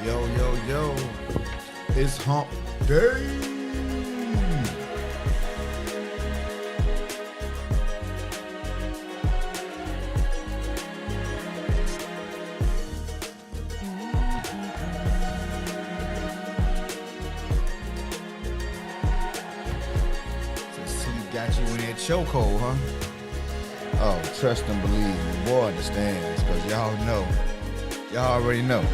Yo, yo, yo. It's hump day. So he got you in that chokehold, huh? Oh, trust and believe me. Boy understands, because y'all already know.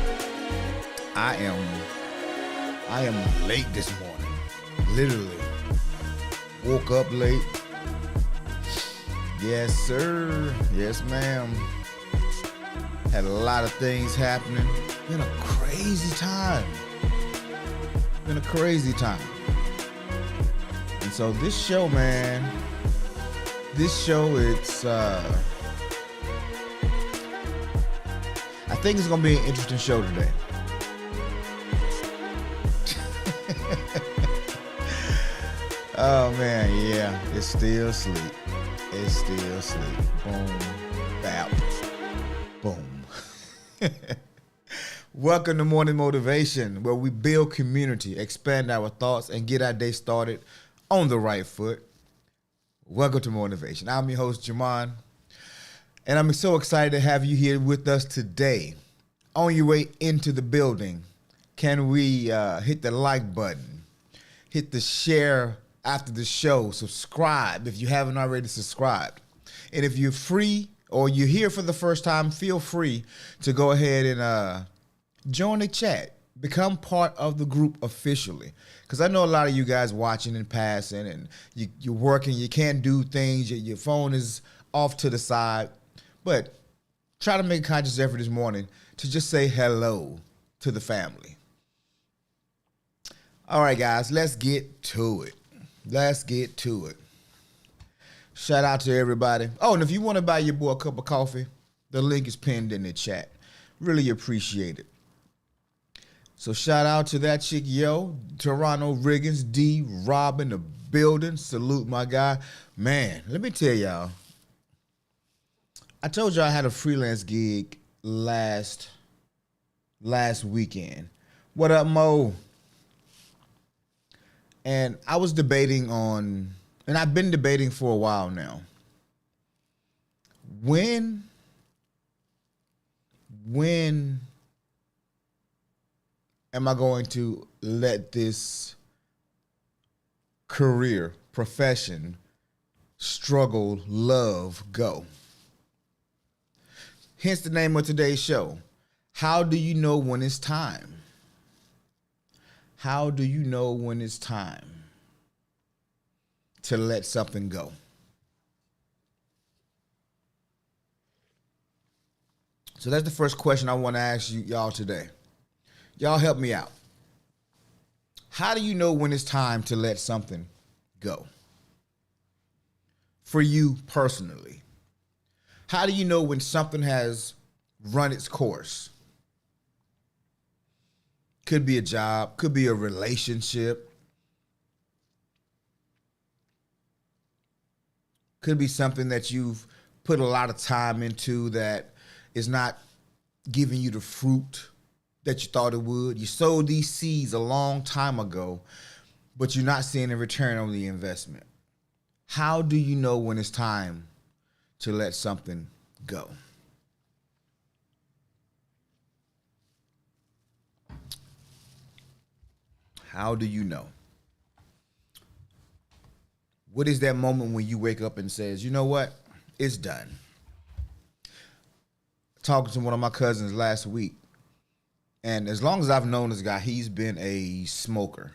I am late this morning. Literally. Woke up late. Yes, sir. Yes, ma'am. Had a lot of things happening. Been a crazy time. And so this show, man, it's I think it's gonna be an interesting show today. Oh man, yeah, it's still asleep. Boom, bap, boom. Welcome to Morning Motivation, where we build community, expand our thoughts, and get our day started on the right foot. Welcome to Motivation. I'm your host, Jamon, and I'm so excited to have you here with us today. On your way into the building, can we hit the like button, hit the share after the show, subscribe if you haven't already subscribed. And if you're free or you're here for the first time, feel free to go ahead and join the chat. Become part of the group officially. Because I know a lot of you guys watching and passing and you're working, you can't do things, your phone is off to the side. But try to make a conscious effort this morning to just say hello to the family. All right, guys, let's get to it. Shout out to everybody. Oh, and if you want to buy your boy a cup of coffee, the link is pinned in the chat. Really appreciate it. So shout out to that chick, yo, Toronto Riggins, D, Rob in the building. Salute my guy. Man, let me tell y'all. I told y'all I had a freelance gig last weekend. What up, Mo? And I was debating on, and I've been debating for a while now. When am I going to let this career, profession, struggle, love go? Hence the name of today's show. How do you know when it's time? How do you know when it's time to let something go? So that's the first question I want to ask y'all today. Y'all help me out. How do you know when it's time to let something go? For you personally. How do you know when something has run its course? Could be a job, could be a relationship, could be something that you've put a lot of time into that is not giving you the fruit that you thought it would. You sowed these seeds a long time ago, but you're not seeing a return on the investment. How do you know when it's time to let something go? How do you know? What is that moment when you wake up and says, you know what? It's done. Talking to one of my cousins last week, and as long as I've known this guy, he's been a smoker.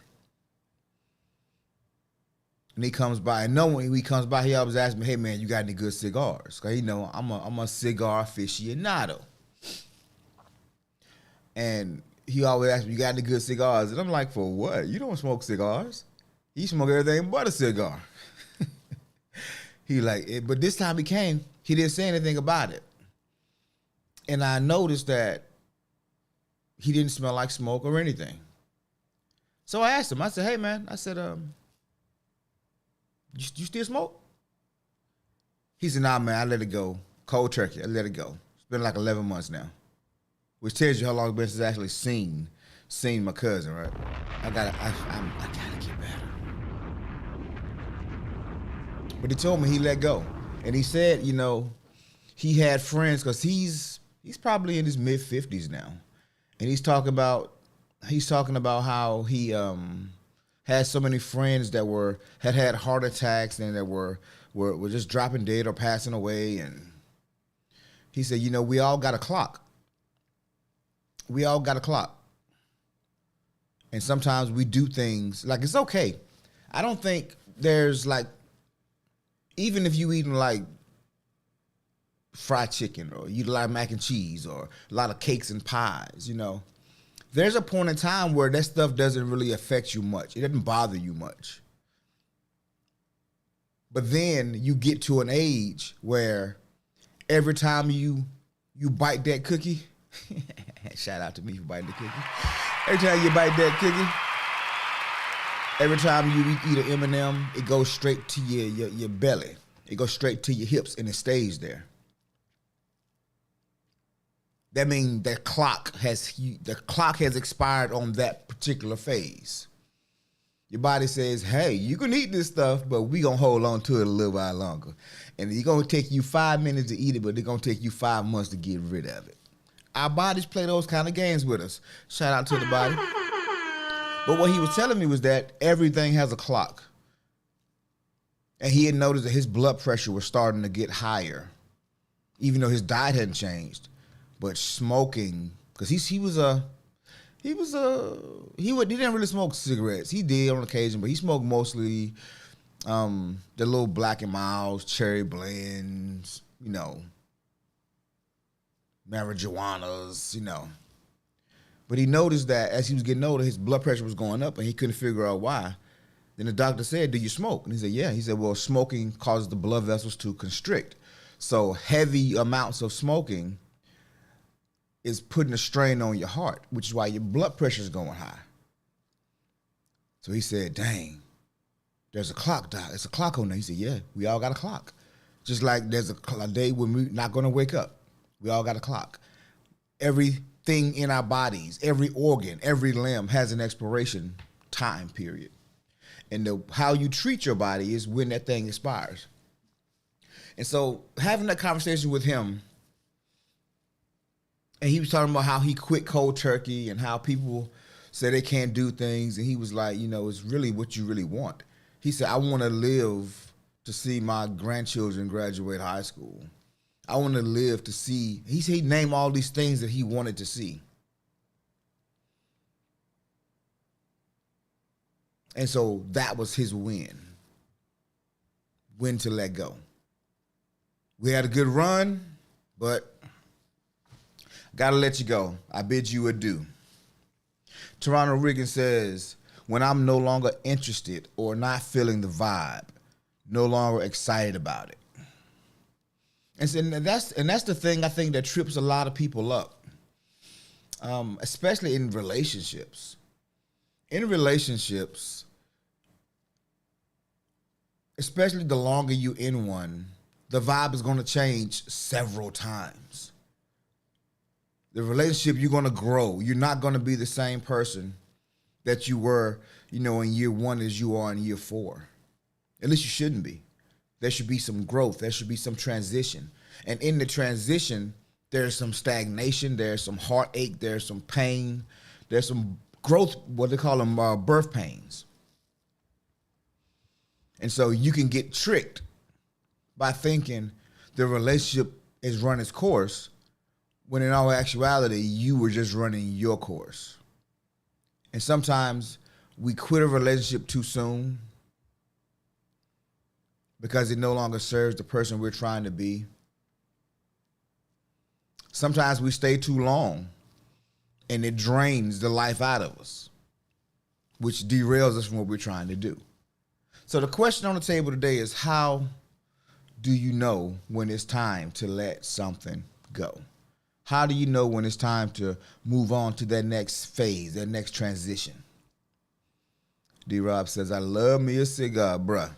And he comes by, and when he comes by, he always asks me, hey man, you got any good cigars? Because he know I'm a cigar aficionado. And he always asks me, you got any good cigars? And I'm like, for what? You don't smoke cigars. You smoke everything but a cigar. He like, but this time he came, he didn't say anything about it. And I noticed that he didn't smell like smoke or anything. So I asked him, I said, hey man, I said, you still smoke? He said, nah man, I let it go. Cold turkey, I let it go. It's been like 11 months now. Which tells you how long it's been since I actually seen seen my cousin, right? I gotta get better. But he told me he let go, and he said, he had friends because he's probably in his mid 50s now, and he's talking about how he had so many friends that had heart attacks and that were just dropping dead or passing away, and he said, we all got a clock. We all got a clock. And sometimes we do things like it's okay. I don't think there's like, even if you eating like fried chicken or you like mac and cheese or a lot of cakes and pies, there's a point in time where that stuff doesn't really affect you much. It doesn't bother you much. But then you get to an age where every time you bite that cookie, shout out to me for biting the cookie. Every time you bite that cookie, every time you eat an M&M, it goes straight to your belly. It goes straight to your hips and it stays there. That means the clock has expired on that particular phase. Your body says, hey, you can eat this stuff, but we going to hold on to it a little while longer. And it's going to take you 5 minutes to eat it, but it's going to take you 5 months to get rid of it. Our bodies play those kind of games with us. Shout out to the body. But what he was telling me was that everything has a clock. And he had noticed that his blood pressure was starting to get higher, even though his diet hadn't changed. But smoking, because he didn't really smoke cigarettes. He did on occasion, but he smoked mostly the little Black and Milds, cherry blends, marijuanas, But he noticed that as he was getting older, his blood pressure was going up and he couldn't figure out why. Then the doctor said, do you smoke? And he said, yeah. He said, well, smoking causes the blood vessels to constrict. So heavy amounts of smoking is putting a strain on your heart, which is why your blood pressure is going high. So he said, dang, there's a clock, doc. It's a clock on there. He said, yeah, we all got a clock. Just like there's a day when we're not going to wake up. We all got a clock. Everything in our bodies, every organ, every limb has an expiration time period. And how you treat your body is when that thing expires. And so having that conversation with him, and he was talking about how he quit cold turkey and how people say they can't do things. And he was like, it's really what you really want. He said, I want to live to see my grandchildren graduate high school. I want to live to see, he named all these things that he wanted to see. And so that was his win. Win to let go. We had a good run, but gotta let you go. I bid you adieu. Toronto Riggins says, when I'm no longer interested or not feeling the vibe, no longer excited about it. And that's the thing I think that trips a lot of people up, especially in relationships. In relationships, especially the longer you're in one, the vibe is going to change several times. The relationship, you're going to grow. You're not going to be the same person that you were, in year 1 as you are in year 4. At least you shouldn't be. There should be some growth. There should be some transition. And in the transition, there's some stagnation. There's some heartache. There's some pain. There's some growth, what they call them, birth pains. And so you can get tricked by thinking the relationship is run its course, when in all actuality, you were just running your course. And sometimes we quit a relationship too soon because it no longer serves the person we're trying to be. Sometimes we stay too long and it drains the life out of us, which derails us from what we're trying to do. So the question on the table today is, how do you know when it's time to let something go? How do you know when it's time to move on to that next phase, that next transition? D-Rob says, I love me a cigar, bruh.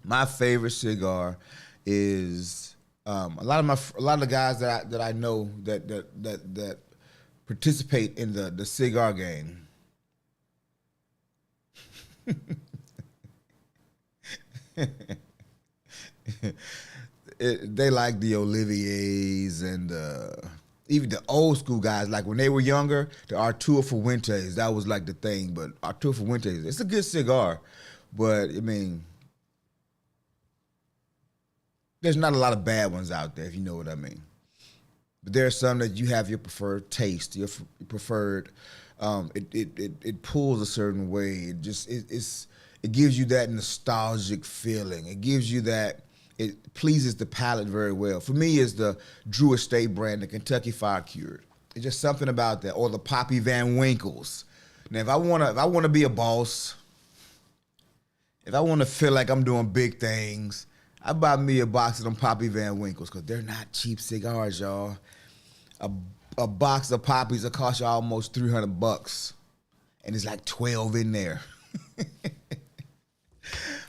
My favorite cigar is a lot of the guys that I know that participate in the cigar game. They like the Olivier's and even the old school guys. Like when they were younger, the Arturo Fuentes, that was like the thing. But Arturo Fuentes, it's a good cigar, but I mean, there's not a lot of bad ones out there, if you know what I mean. But there are some that you have your preferred taste, your preferred. It pulls a certain way. It gives you that nostalgic feeling. It gives you that. It pleases the palate very well. For me, it's the Drew Estate brand, the Kentucky Fire Cured. It's just something about that, or the Poppy Van Winkles. Now, if I wanna be a boss, if I wanna feel like I'm doing big things, I buy me a box of them Poppy Van Winkles because they're not cheap cigars, y'all. A box of poppies will cost you almost $300, and it's like 12 in there.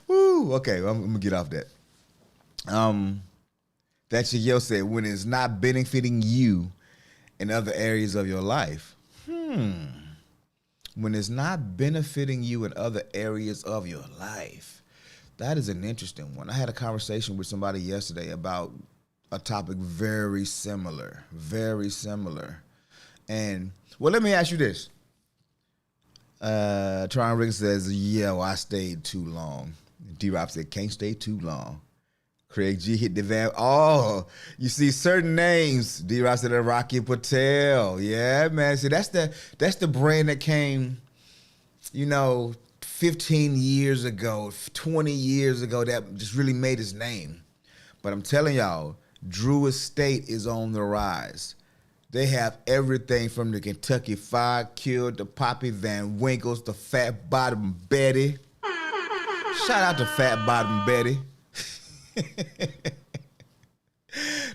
Woo. Okay, I'm gonna get off that. That Shaquille said, when it's not benefiting you in other areas of your life. When it's not benefiting you in other areas of your life. That is an interesting one. I had a conversation with somebody yesterday about a topic very similar. And, well, let me ask you this. Tron Rick says, yeah, well, I stayed too long. D-Rob said, can't stay too long. Craig G hit the van. Oh, you see certain names. D-Rob said Rocky Patel. Yeah, man. See, that's the brand that came, 15 years ago, 20 years ago, that just really made his name. But I'm telling y'all, Drew Estate is on the rise. They have everything from the Kentucky Fire Cured, the Poppy Van Winkles, the Fat Bottom Betty. Shout out to Fat Bottom Betty.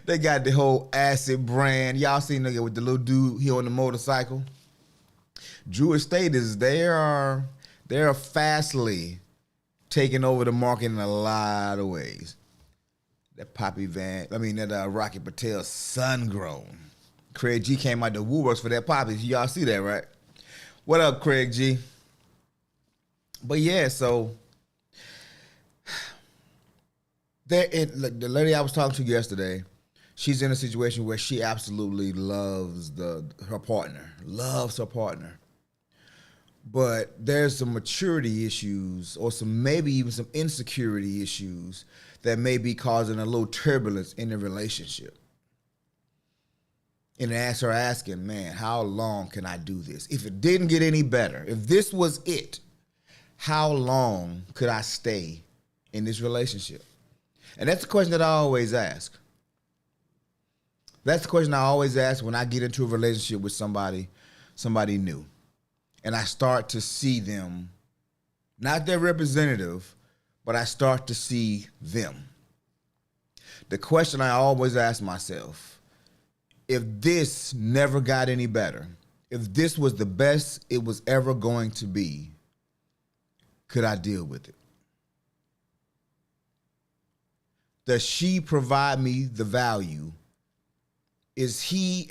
They got the whole acid brand. Y'all seen nigga with the little dude here on the motorcycle? Drew Estate they're fastly taking over the market in a lot of ways. That Rocky Patel sun grown. Craig G came out the Woolworths for that poppy. Y'all see that, right? What up, Craig G? But yeah, so the lady I was talking to yesterday, she's in a situation where she absolutely loves her partner. But there's some maturity issues or maybe even some insecurity issues that may be causing a little turbulence in the relationship. And that's her asking, man, how long can I do this? If it didn't get any better, if this was it, how long could I stay in this relationship? And that's the question that I always ask. That's the question I always ask when I get into a relationship with somebody new. And I start to see them, not their representative, but I start to see them. The question I always ask myself, if this never got any better, if this was the best it was ever going to be, could I deal with it? Does she provide me the value? Is he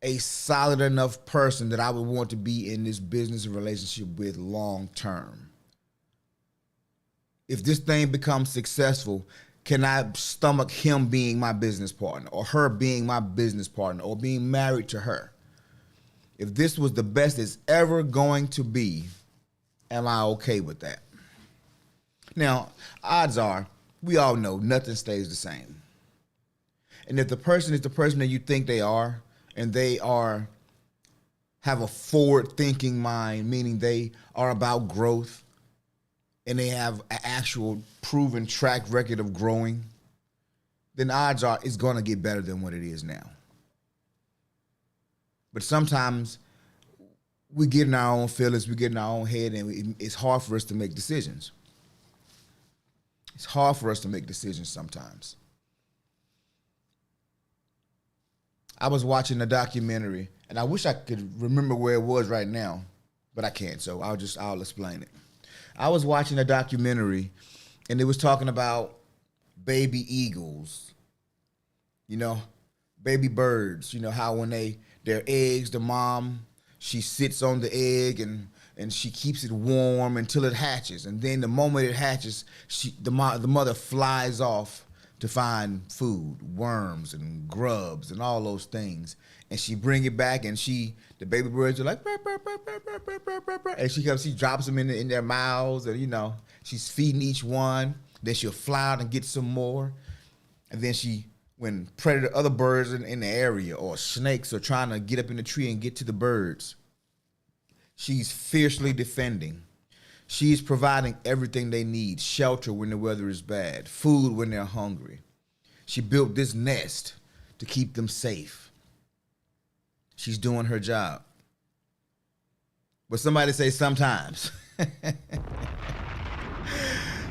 a solid enough person that I would want to be in this business relationship with long term? If this thing becomes successful, can I stomach him being my business partner or her being my business partner or being married to her? If this was the best it's ever going to be, am I okay with that? Now, odds are, we all know nothing stays the same. And if the person is the person that you think they are, and they have a forward-thinking mind, meaning they are about growth, and they have an actual proven track record of growing, then odds are it's going to get better than what it is now. But sometimes we get in our own feelings, we get in our own head, and it's hard for us to make decisions. It's hard for us to make decisions sometimes. I was watching a documentary, and I wish I could remember where it was right now, but I can't, so I'll explain it. I was watching a documentary, and it was talking about baby eagles, baby birds, how when they their eggs. The mom, she sits on the egg and she keeps it warm until it hatches. And then the moment it hatches, the mother flies off to find food, worms and grubs and all those things. And she bring it back, and the baby birds are like, burr, burr, burr, burr, burr, burr, burr, burr, burr. And she drops them in their mouths, and she's feeding each one. Then she'll fly out and get some more. And then when other birds in the area or snakes are trying to get up in the tree and get to the birds, she's fiercely defending. She's providing everything they need: shelter when the weather is bad, food when they're hungry. She built this nest to keep them safe. She's doing her job. But somebody say sometimes.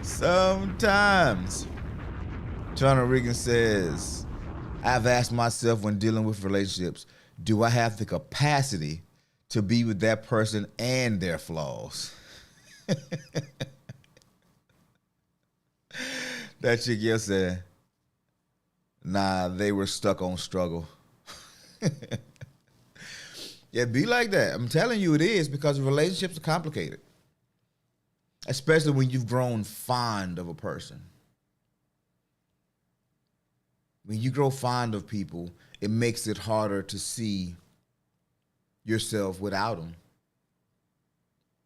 Sometimes. Turner Regan says, I've asked myself when dealing with relationships, do I have the capacity to be with that person and their flaws? That chick said, nah, they were stuck on struggle. Yeah, be like that. I'm telling you it is, because relationships are complicated. Especially when you've grown fond of a person. When you grow fond of people, it makes it harder to see yourself without them.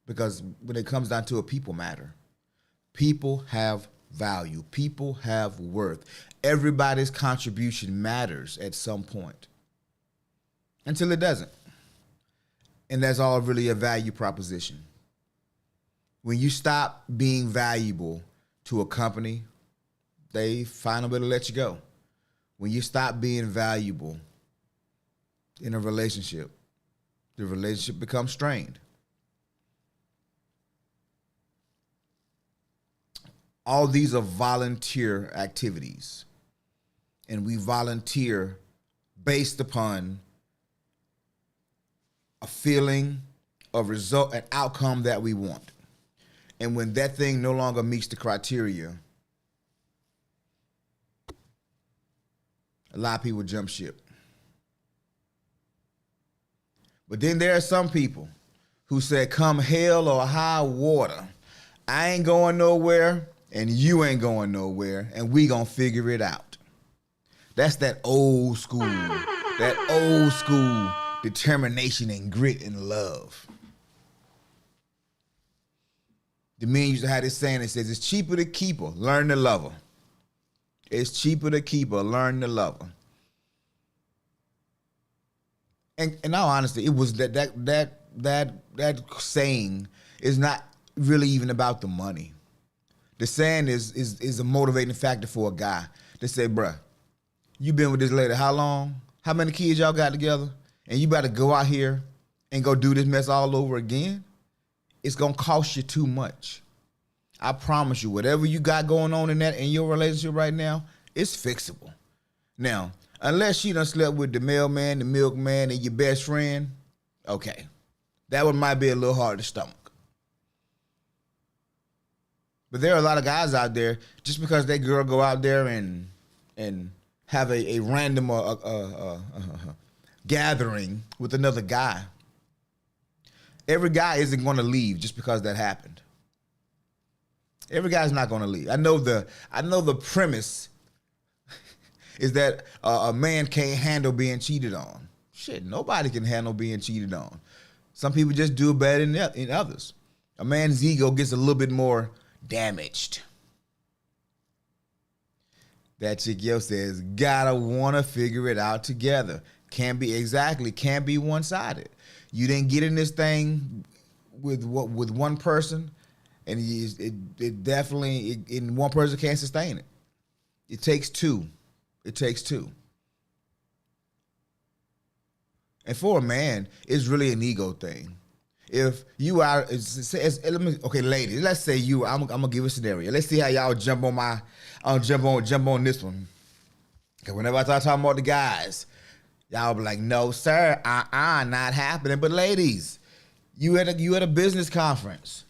Because when it comes down to it, people matter. People have value. People have worth. Everybody's contribution matters at some point. Until it doesn't. And that's all really a value proposition. When you stop being valuable to a company, they find a way to let you go. When you stop being valuable in a relationship, the relationship becomes strained. All these are volunteer activities. And we volunteer based upon a feeling, a result, an outcome that we want. And when that thing no longer meets the criteria, a lot of people jump ship. But then there are some people who said, come hell or high water, I ain't going nowhere and you ain't going nowhere, and we gonna figure it out. That's that old school determination and grit and love. The men used to have this saying that says, it's cheaper to keep her, learn to love her. It's cheaper to keep her, learn to love her. And in all honesty, it was that saying is not really even about the money. The saying is a motivating factor for a guy to say, bruh, you been with this lady how long? How many kids y'all got together? And you better go out here and go do this mess all over again? It's gonna cost you too much. I promise you, whatever you got going on in your relationship right now, it's fixable. Now, unless you done slept with the mailman, the milkman, and your best friend, okay. That one might be a little hard to stomach. But there are a lot of guys out there, just because that girl go out there and have a random gathering with another guy, every guy isn't going to leave just because that happened. Every guy's not going to leave. I know the premise is that a man can't handle being cheated on. Shit, nobody can handle being cheated on. Some people just do it better than others. A man's ego gets a little bit more damaged. That chick says, gotta wanna figure it out together. Can't be one-sided. You didn't get in this thing with one person, and it definitely one person can't sustain it. It takes two. It takes two. And for a man, it's really an ego thing. If you are, ladies, let's say I'm gonna give a scenario. Let's see how y'all jump on this one. Cause whenever I start talking about the guys, y'all be like, no, sir, not happening. But ladies, you at a business conference,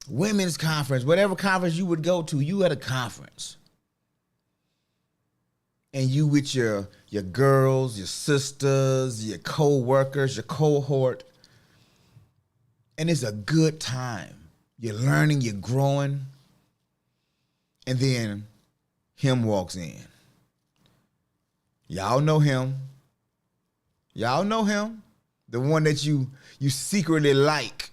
women's conference, whatever conference you would go to, you at a conference. and you with your girls, your sisters, your co-workers, your cohort, and it's a good time. You're learning, you're growing, and then him walks in. Y'all know him. Y'all know him. The one that you secretly like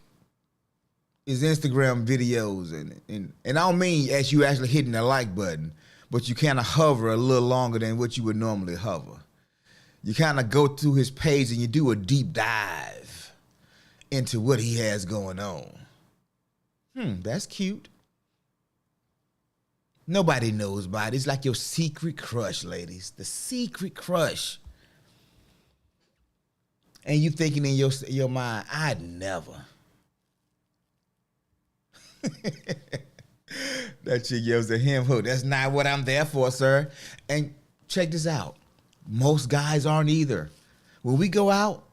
his Instagram videos, and I don't mean as you actually hitting the like button, but you kind of hover a little longer than what you would normally hover. You kind of go through his page and you do a deep dive into what he has going on. That's cute. Nobody knows about it. It's like your secret crush, ladies. The secret crush. And you thinking in your mind, I'd never. That chick yells at him, "Who? That's not what I'm there for, sir." And check this out. Most guys aren't either. When we go out,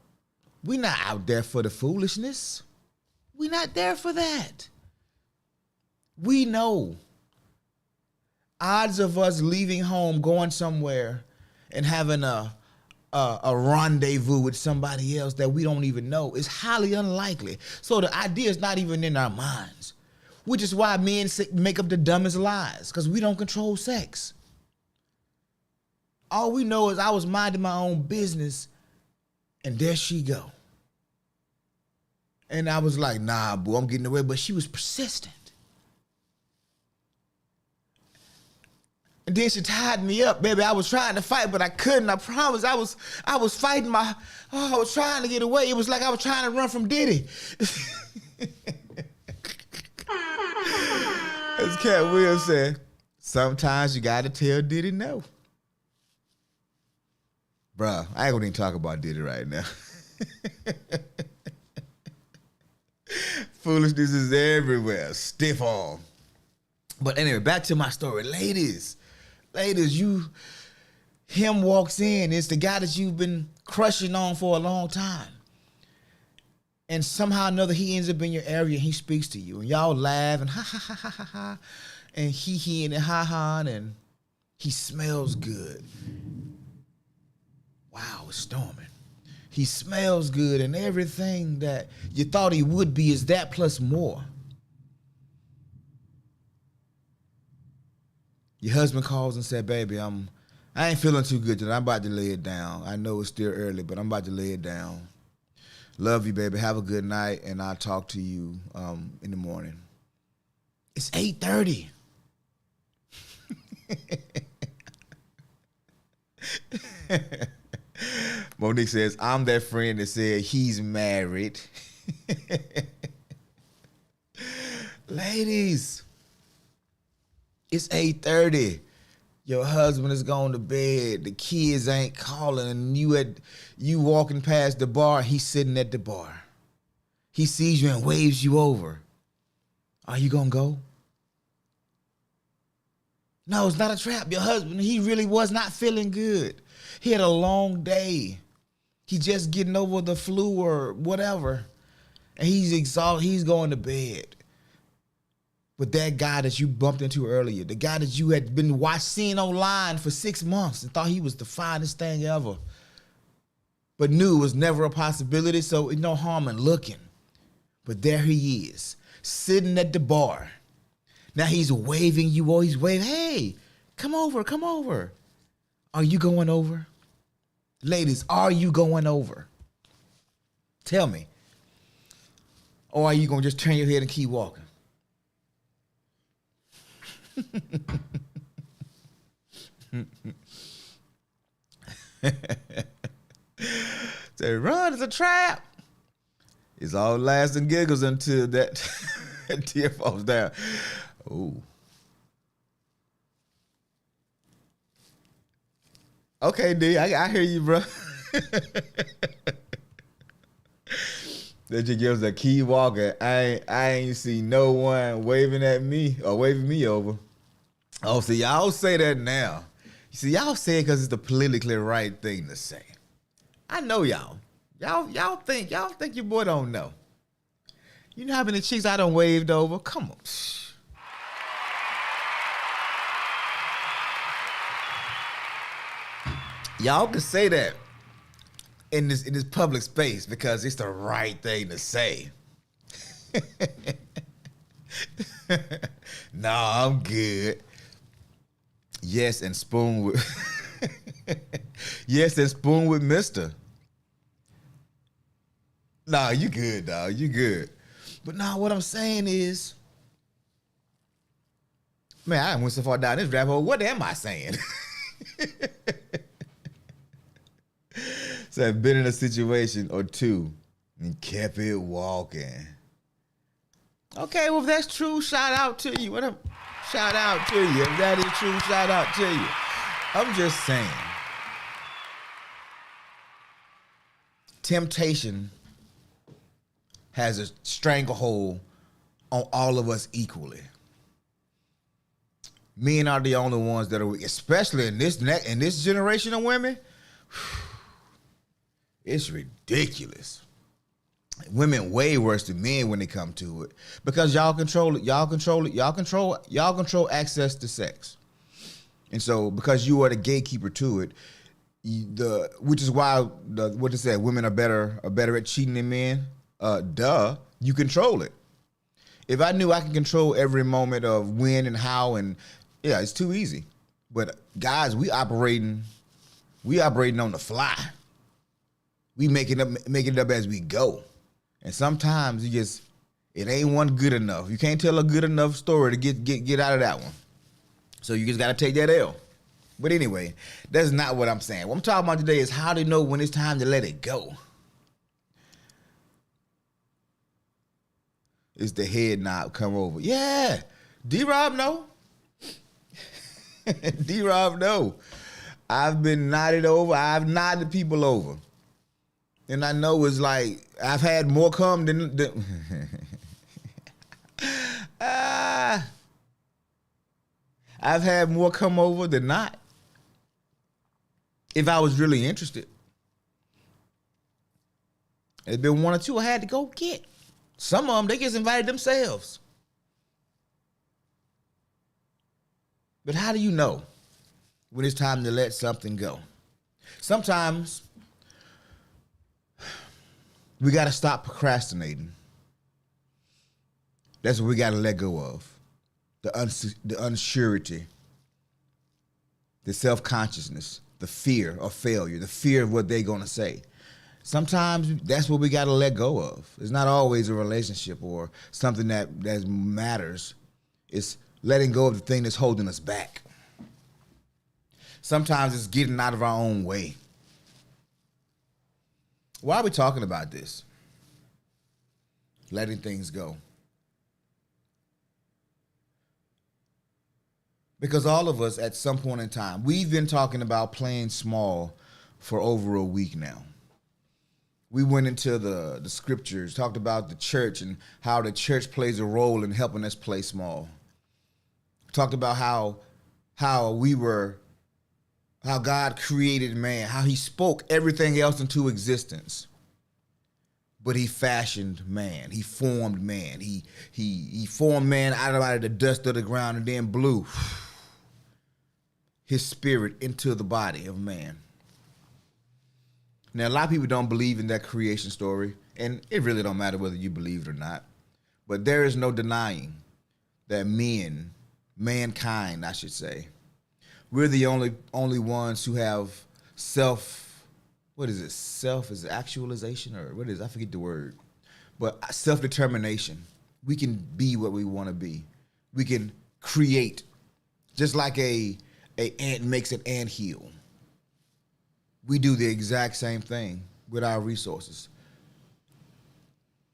we're not out there for the foolishness. We're not there for that. We know. Odds of us leaving home, going somewhere, and having a rendezvous with somebody else that we don't even know is highly unlikely. So the idea is not even in our minds, which is why men make up the dumbest lies, because we don't control sex. All we know is I was minding my own business, and there she go. And I was like, nah, boo, I'm getting away, but she was persistent. And then she tied me up, baby. I was trying to fight, but I couldn't. I promise. I was fighting I was trying to get away. It was like I was trying to run from Diddy. As Cat Will said, sometimes you gotta tell Diddy no. Bruh, I ain't gonna even talk about Diddy right now. Foolishness is everywhere. Stiff arm. But anyway, back to my story. Ladies, him walks in. It's the guy that you've been crushing on for a long time. And somehow or another, he ends up in your area and he speaks to you. And y'all laugh and ha, ha, ha, ha, ha, ha. And he and ha, ha, and he smells good. Wow, it's storming. He smells good, and everything that you thought he would be is that plus more. Your husband calls and said, baby, I ain't feeling too good today. I'm about to lay it down. I know it's still early, but I'm about to lay it down. Love you, baby. Have a good night, and I'll talk to you in the morning. It's 8:30. Monique says, I'm that friend that said he's married. Ladies, it's 8:30. Your husband is going to bed. The kids ain't calling, and you walking past the bar. He's sitting at the bar. He sees you and waves you over. Are you gonna go? No, it's not a trap. Your husband, he really was not feeling good. He had a long day. He just getting over the flu or whatever, and he's exhausted. He's going to bed. But that guy that you bumped into earlier, the guy that you had been seeing online for 6 months and thought he was the finest thing ever, but knew it was never a possibility, so no harm in looking. But there he is, sitting at the bar. Now he's waving you, or he's waving, hey, come over, come over. Are you going over? Ladies, are you going over? Tell me. Or are you going to just turn your head and keep walking? Say, run, it's a trap. It's all laughs and giggles until that tear falls down. Ooh. Okay, D, I hear you, bro. That just gives a key walker. I ain't see no one waving at me or waving me over. Oh, see, y'all say that now. You see, y'all say it because it's the politically right thing to say. I know y'all. Y'all think your boy don't know. You know how many chicks I done waved over? Come on. Y'all can say that in this public space because it's the right thing to say. Nah, I'm good. Yes, and spoon with yes, and spoon with Mister. Nah, you good, dog. You good. But nah, what I'm saying is, man, I went so far down this rabbit hole. What am I saying? So I've been in a situation or two and kept it walking. Okay, well, if that's true, shout out to you. Shout out to you. If that is true, shout out to you. I'm just saying. Temptation has a stranglehold on all of us equally. Men are the only ones that are weak, especially in this generation of women. It's ridiculous. Women way worse than men when they come to it because y'all control it. Y'all control access to sex, and so because you are the gatekeeper to it, which is why what they said, women are better at cheating than men. You control it. If I knew I could control every moment of when and how, and yeah, it's too easy. But guys, we operating on the fly. We make it up as we go. And sometimes it ain't one good enough. You can't tell a good enough story to get out of that one. So you just gotta take that L. But anyway, that's not what I'm saying. What I'm talking about today is how to know when it's time to let it go. It's the head nod come over. Yeah. D-Rob, no. D-Rob, no. I've been nodded over. I've nodded people over. And I know it's like I've had more come than I've had more come over than not. If I was really interested. There's been one or two I had to go get. Some of them, they just invited themselves. But how do you know when it's time to let something go? Sometimes we got to stop procrastinating. That's what we got to let go of. The unsurety, the self-consciousness, the fear of failure, the fear of what they're going to say. Sometimes that's what we got to let go of. It's not always a relationship or something that matters. It's letting go of the thing that's holding us back. Sometimes it's getting out of our own way. Why are we talking about this? Letting things go. Because all of us at some point in time, we've been talking about playing small for over a week now. We went into the scriptures, talked about the church and how the church plays a role in helping us play small. Talked about how God created man, how he spoke everything else into existence. But he fashioned man. He formed man. He formed man out of the dust of the ground and then blew his spirit into the body of man. Now, a lot of people don't believe in that creation story, and it really don't matter whether you believe it or not. But there is no denying that mankind, I should say, we're the only ones who have self-actualization, or what is it? I forget the word. But self-determination. We can be what we want to be. We can create, just like a ant makes an anthill. We do the exact same thing with our resources.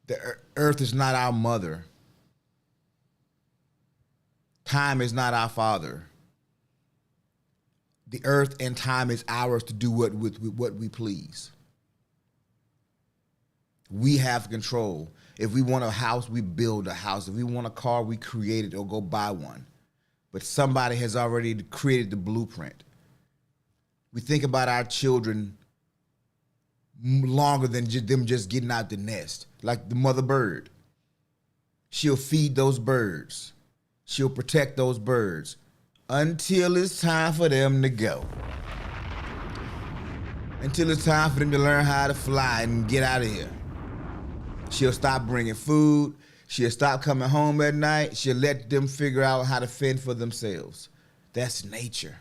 The earth is not our mother. Time is not our father. The earth and time is ours to do what we please. We have control. If we want a house, we build a house. If we want a car, we create it or go buy one. But somebody has already created the blueprint. We think about our children longer than them just getting out the nest. Like the mother bird. She'll feed those birds. She'll protect those birds until it's time for them to go. until it's time for them to learn how to fly and get out of here. She'll stop bringing food. She'll stop coming home at night. She'll let them figure out how to fend for themselves. That's nature.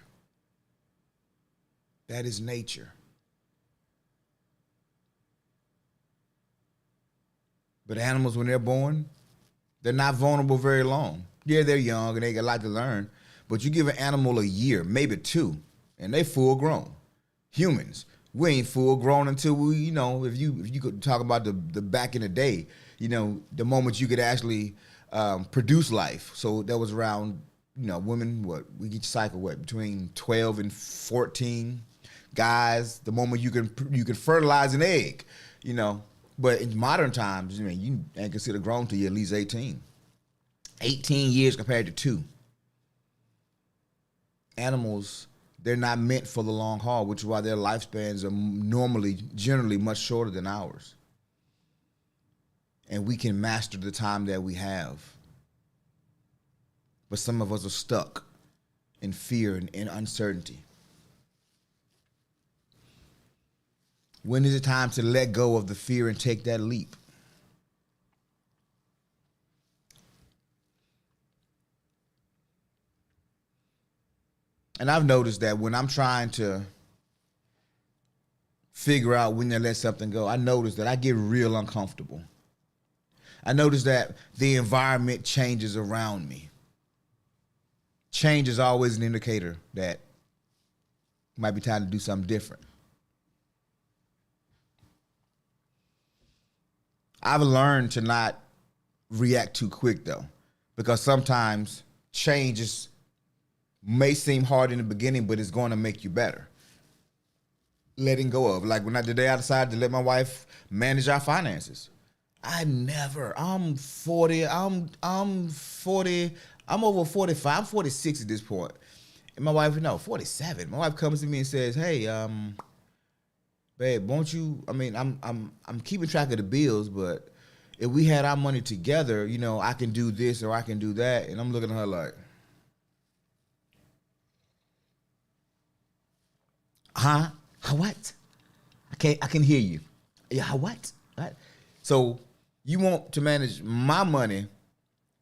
That is nature. But animals, when they're born, they're not vulnerable very long. Yeah, they're young and they got a lot to learn. But you give an animal a year, maybe 2, and they full grown. Humans, we ain't full grown until we, if you could talk about the back in the day, the moment you could actually produce life. So that was around, women, we each cycle between 12 and 14. Guys, the moment you can fertilize an egg, But in modern times, you ain't considered grown till you're at least 18. 18 years compared to 2. Animals, they're not meant for the long haul, which is why their lifespans are generally much shorter than ours. And we can master the time that we have. But some of us are stuck in fear and in uncertainty. When is it time to let go of the fear and take that leap? And I've noticed that when I'm trying to figure out when to let something go, I notice that I get real uncomfortable. I notice that the environment changes around me. Change is always an indicator that it might be time to do something different. I've learned to not react too quick, though, because sometimes change may seem hard in the beginning, but it's going to make you better. Letting go of. Like the day I decided to let my wife manage our finances. I'm 40, I'm over 45, I'm 46 at this point. And my wife, 47. My wife comes to me and says, hey, babe, won't you, I'm keeping track of the bills, but if we had our money together, I can do this or I can do that. And I'm looking at her like, huh? What? I can hear you. Yeah, what? So you want to manage my money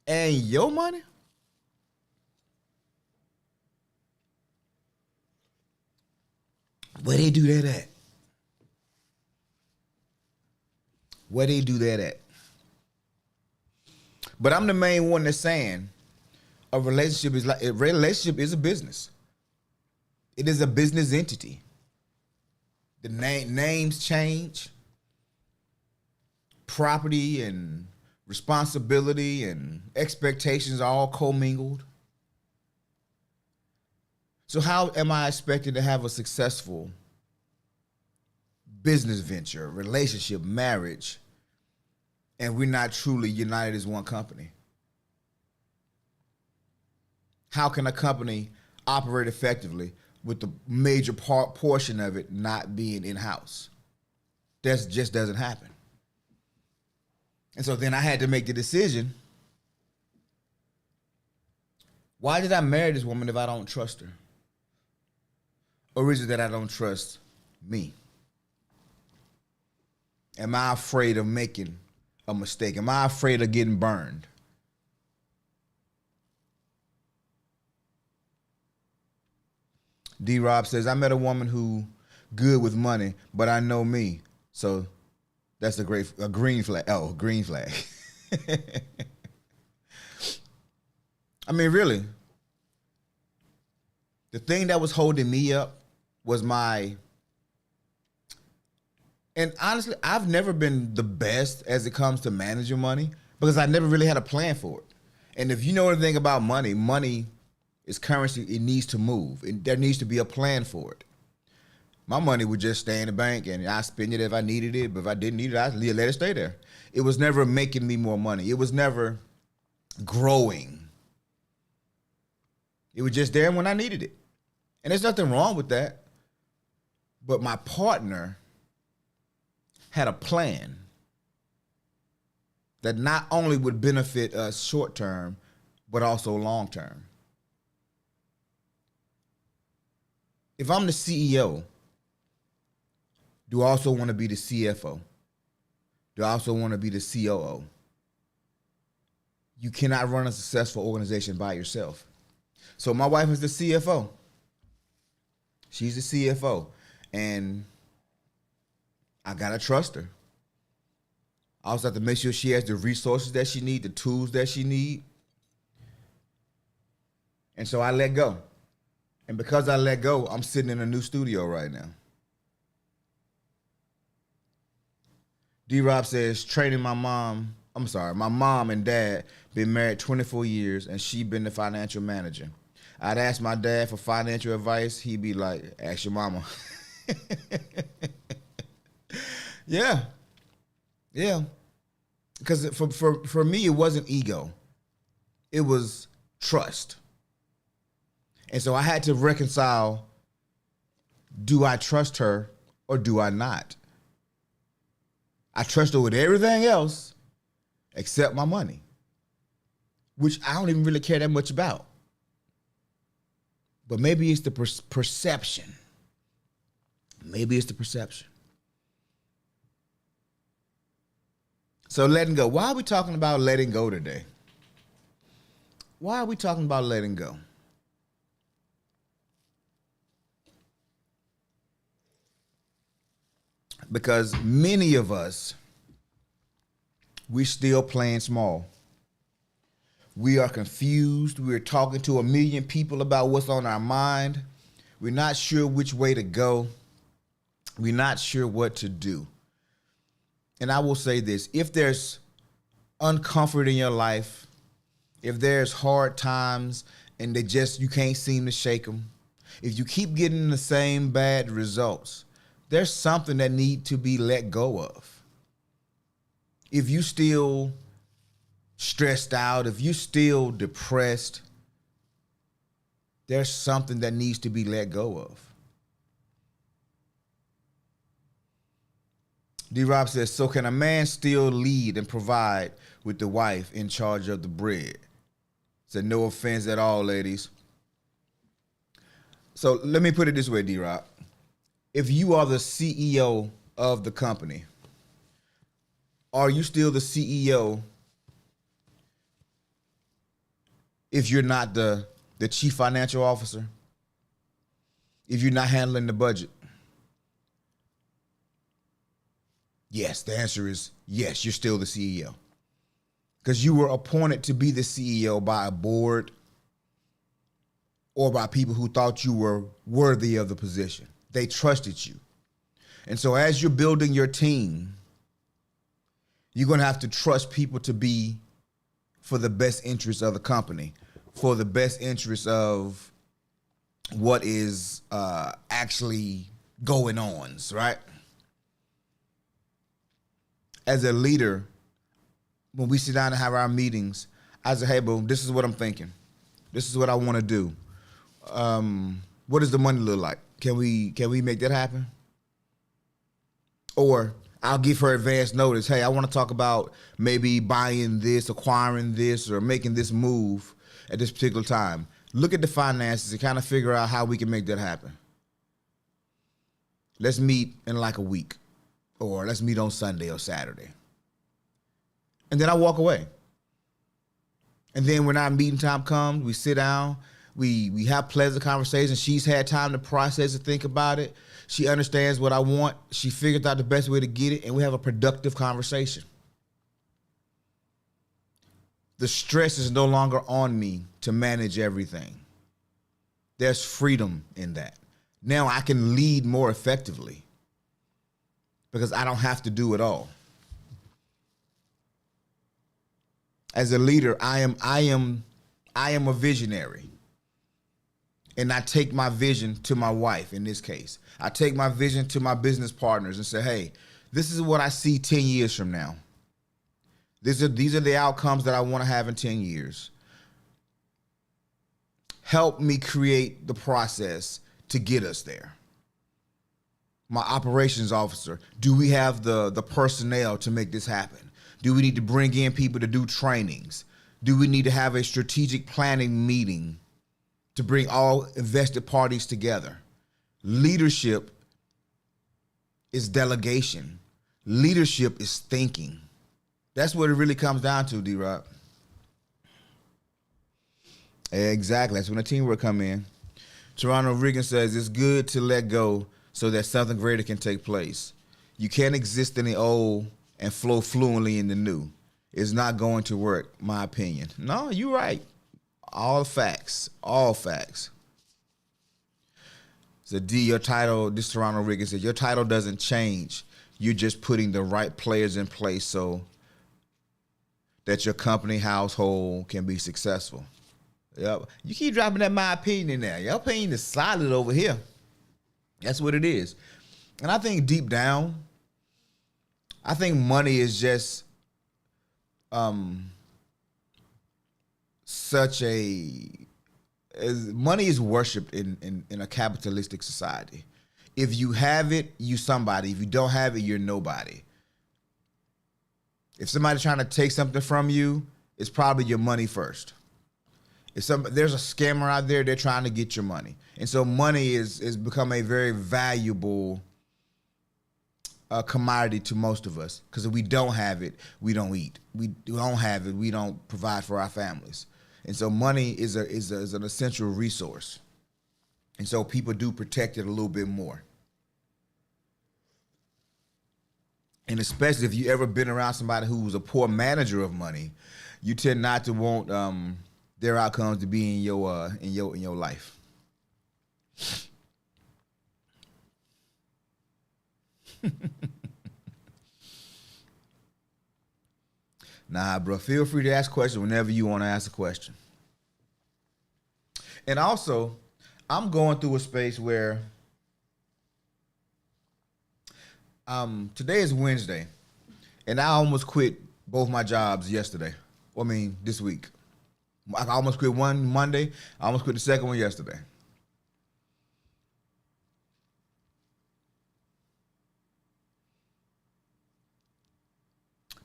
and your money? Where they do that at? Where they do that at? But I'm the main one that's saying a relationship is a business. It is a business entity. The names change. Property and responsibility and expectations are all commingled. So how am I expected to have a successful business venture, relationship, marriage, and we're not truly united as one company? How can a company operate effectively with the major portion of it not being in-house? That just doesn't happen. And so then I had to make the decision, why did I marry this woman if I don't trust her? Or is it that I don't trust me? Am I afraid of making a mistake? Am I afraid of getting burned? D-Rob says, I met a woman who good with money, but I know me. So that's a green flag. Oh, green flag. Really. The thing that was holding me up was and honestly, I've never been the best as it comes to managing money because I never really had a plan for it. And if you know anything about money, money is currency. It needs to move. And there needs to be a plan for it. My money would just stay in the bank and I spend it if I needed it. But if I didn't need it, I'd let it stay there. It was never making me more money. It was never growing. It was just there when I needed it. And there's nothing wrong with that. But my partner had a plan that not only would benefit us short term, but also long term. If I'm the CEO Do I also want to be the CFO? Do I also want to be the COO? You cannot run a successful organization by yourself. So my wife is the CFO. She's the CFO. And I got to trust her. I also have to make sure she has the resources that she needs, the tools that she needs. And so I let go. And because I let go, I'm sitting in a new studio right now. D-Rob says, my mom and dad been married 24 years and she been the financial manager. I'd ask my dad for financial advice. He'd be like, ask your mama. Yeah. Because for me, it wasn't ego. It was trust. And so I had to reconcile, do I trust her or do I not? I trust her with everything else except my money, which I don't even really care that much about. But maybe it's the perception. Maybe it's the perception. So letting go. Why are we talking about letting go today? Why are we talking about letting go? Because many of us, we're still playing small. We are confused. We're talking to a million people about what's on our mind. We're not sure which way to go. We're not sure what to do. And I will say this, if there's uncomfort in your life, if there's hard times and you can't seem to shake them, if you keep getting the same bad results, there's something that need to be let go of. If you still stressed out, if you still depressed, there's something that needs to be let go of. D-Rob says, so can a man still lead and provide with the wife in charge of the bread? Said, no offense at all, ladies. So let me put it this way, D-Rob. If you are the CEO of the company, are you still the CEO if you're not the chief financial officer? If you're not handling the budget? Yes, the answer is yes, you're still the CEO. Because you were appointed to be the CEO by a board or by people who thought you were worthy of the position. They trusted you. And so as you're building your team, you're going to have to trust people to be for the best interest of the company, for the best interest of what is actually going on, right? As a leader, when we sit down and have our meetings, I say, hey, boo, this is what I'm thinking. This is what I want to do. What does the money look like? Can we make that happen? Or I'll give her advance notice. Hey, I want to talk about maybe buying this, acquiring this, or making this move at this particular time. Look at the finances and kind of figure out how we can make that happen. Let's meet in like a week, or let's meet on Sunday or Saturday. And then I walk away. And then when our meeting time comes, we sit down, we have pleasant conversations. She's had time to process and think about it. She understands what I want. She figured out the best way to get it, and we have a productive conversation. The stress is no longer on me to manage everything. There's freedom in that. Now I can lead more effectively because I don't have to do it all. As a leader, I am a visionary. And I take my vision to my wife in this case. I take my vision to my business partners and say, hey, this is what I see 10 years from now. These are the outcomes that I want to have in 10 years. Help me create the process to get us there. My operations officer, do we have the personnel to make this happen? Do we need to bring in people to do trainings? Do we need to have a strategic planning meeting to bring all invested parties together? Leadership is delegation. Leadership is thinking. That's what it really comes down to, D-Rock. Exactly. That's when the teamwork come in. Toronto Regan says it's good to let go so that something greater can take place. You can't exist in the old and flow fluently in the new. It's not going to work, my opinion. No, you're right. All facts. All facts. So D, your title, this Toronto Regan says, your title doesn't change. You're just putting the right players in place so that your company household can be successful. Yep. You keep dropping that my opinion in there. Your opinion is solid over here. That's what it is. And I think deep down, I think money is just money is worshipped in a capitalistic society. If you have it, you somebody. If you don't have it, you're nobody. If somebody's trying to take something from you, it's probably your money first. If there's a scammer out there, they're trying to get your money. And so money is become a very valuable commodity to most of us. Because if we don't have it, we don't eat. We don't have it, we don't provide for our families. And so money is an essential resource. And so people do protect it a little bit more. And especially if you ever been around somebody who was a poor manager of money, you tend not to want their outcomes to be in your life. Nah, bro. Feel free to ask questions whenever you want to ask a question. And also, I'm going through a space where today is Wednesday, and I almost quit both my jobs yesterday. This week. I almost quit one Monday. I almost quit the second one yesterday.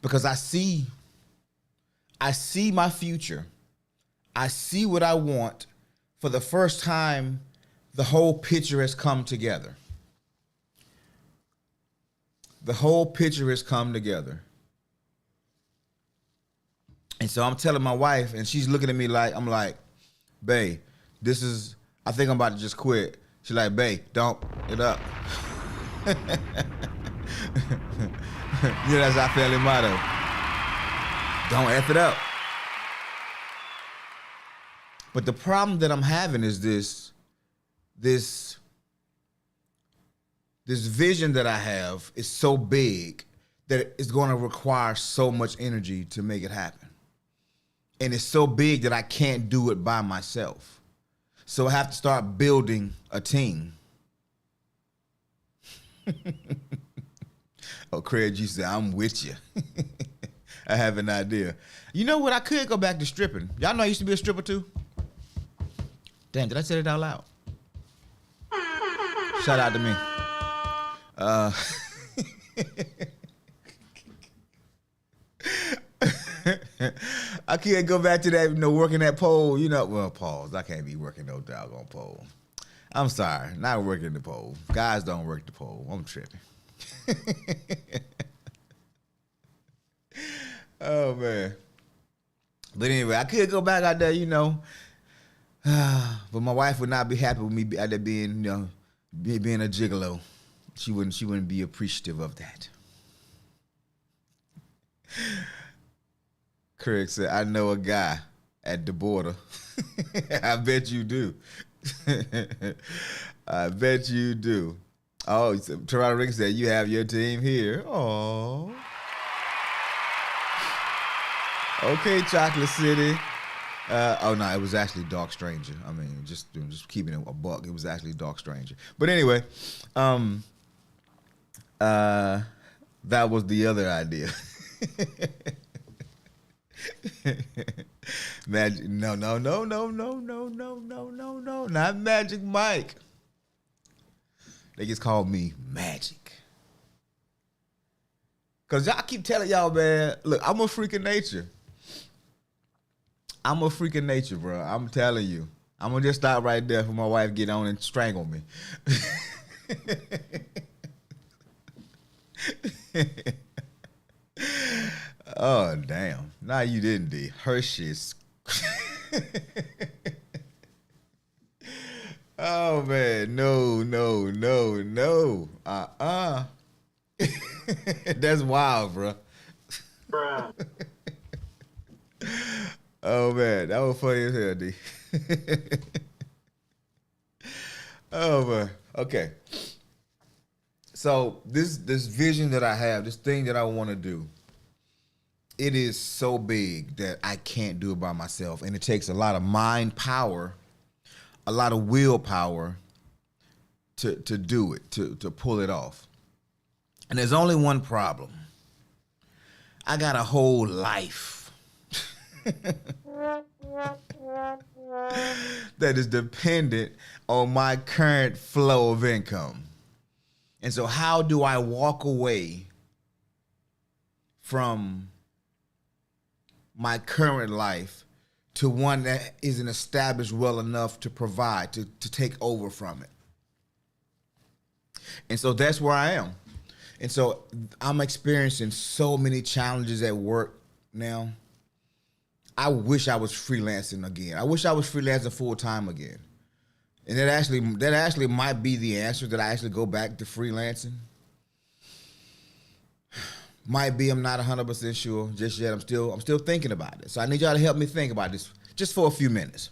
Because I see my future. I see what I want. For the first time, the whole picture has come together. The whole picture has come together. And so I'm telling my wife, and she's looking at me like, I'm like, babe, I think I'm about to just quit. She's like, babe, don't it up. That's our family motto. Don't F it up. But the problem that I'm having is this vision that I have is so big that it's going to require so much energy to make it happen. And it's so big that I can't do it by myself. So I have to start building a team. Oh, Craig, you said, I'm with you. I have an idea. You know what? I could go back to stripping. Y'all know I used to be a stripper too? Damn, did I say it out loud? Shout out to me. I can't go back to that, working that pole. Well, pause. I can't be working no doggone pole. I'm sorry, not working the pole. Guys don't work the pole. I'm tripping. Oh, man. But anyway, I could go back out there, but my wife would not be happy with me out there being, being a gigolo. She wouldn't be appreciative of that. Craig said, I know a guy at the border. I bet you do. I bet you do. Oh, Toronto Rick said, you have your team here. Oh. Okay, Chocolate City. No, it was actually Dark Stranger. Just keeping it a buck. It was actually Dark Stranger. But anyway, that was the other idea. Magic? No, not Magic Mike. They just call me Magic. Cause y'all keep telling y'all, man. Look, I'm a freak of nature. I'm a freak of nature, bro. I'm telling you. I'm gonna just stop right there for my wife to get on and strangle me. Oh damn! Nah, you didn't, D. Hershey's. Oh man, no, no, no, no. That's wild, bro. Bruh. Oh man, that was funny as hell, D. Oh man. Okay. So this vision that I have, this thing that I want to do, it is so big that I can't do it by myself, and it takes a lot of mind power, a lot of willpower to do it, to pull it off. And there's only one problem. I got a whole life that is dependent on my current flow of income. And so how do I walk away from my current life to one that isn't established well enough to provide, to take over from it? And so that's where I am. And so I'm experiencing so many challenges at work now. I wish I was freelancing again. I wish I was freelancing full time again. And that actually might be the answer, that I actually go back to freelancing. Might be, I'm not 100% sure just yet. I'm still thinking about it. So I need y'all to help me think about this just for a few minutes.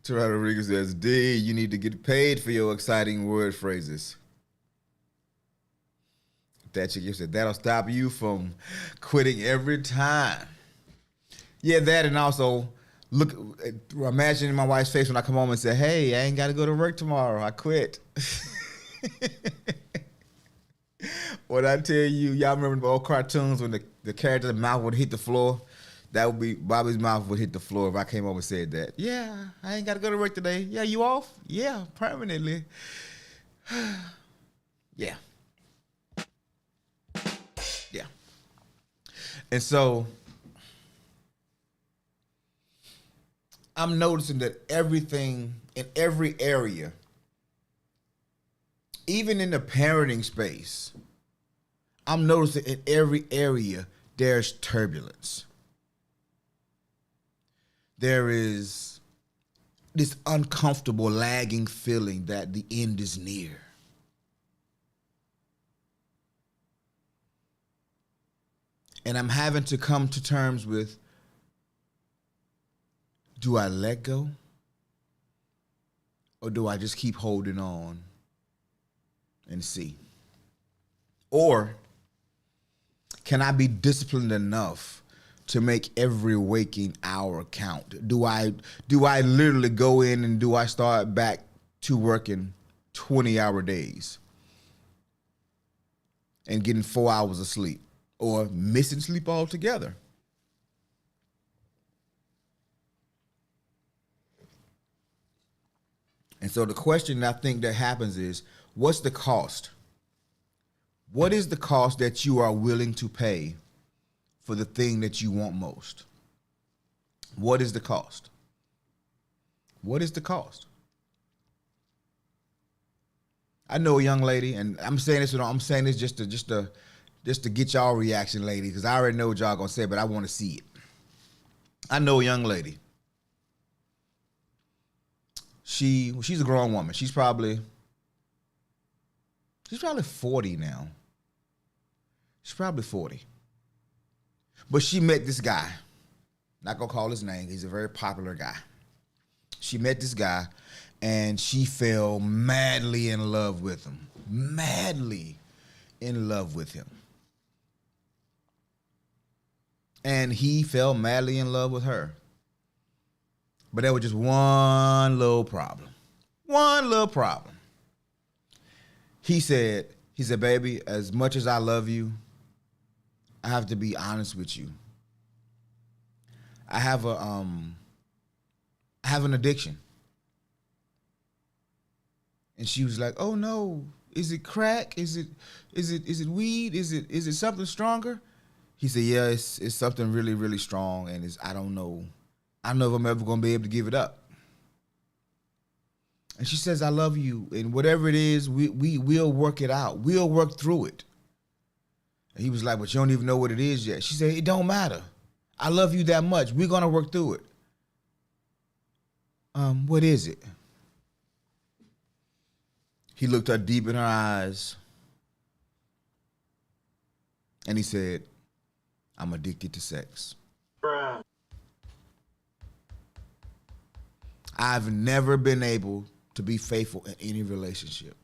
Terrell Rodriguez says, D, you need to get paid for your exciting word phrases. That chick said, that'll stop you from quitting every time. Yeah, that, and also look, imagine my wife's face when I come home and say, hey, I ain't got to go to work tomorrow. I quit. What I tell you, y'all remember the old cartoons when the character's mouth would hit the floor? That would be, Bobby's mouth would hit the floor if I came over and said that. Yeah, I ain't got to go to work today. Yeah, you off? Yeah, permanently. Yeah. Yeah. And so I'm noticing that everything in every area, even in the parenting space, I'm noticing in every area there's turbulence. There is this uncomfortable, lagging feeling that the end is near. And I'm having to come to terms with, do I let go? Or do I just keep holding on and see? Or can I be disciplined enough to make every waking hour count? Do I literally go in and do I start back to working 20-hour days and getting 4 hours of sleep, or missing sleep altogether? And so the question I think that happens is, what's the cost? What is the cost that you are willing to pay for the thing that you want most? What is the cost? What is the cost? I know a young lady, and I'm saying this just to get y'all reaction, lady, because I already know what y'all gonna say, but I want to see it. I know a young lady. She's a grown woman. She's probably 40 now. She's probably 40. But she met this guy. Not gonna call his name. He's a very popular guy. She met this guy, and she fell madly in love with him. Madly in love with him. And he fell madly in love with her. But there was just one little problem. One little problem. He said, baby, as much as I love you, I have to be honest with you. I have an addiction. And she was like, oh no, is it crack? Is it weed? Is it something stronger? He said, yeah, it's something really, really strong, and I don't know if I'm ever gonna be able to give it up. And she says, I love you. And whatever it is, we'll work it out. We'll work through it. And he was like, but you don't even know what it is yet. She said, it don't matter. I love you that much. We're going to work through it. What is it? He looked her deep in her eyes. And he said, I'm addicted to sex. Bruh. I've never been able to be faithful in any relationship.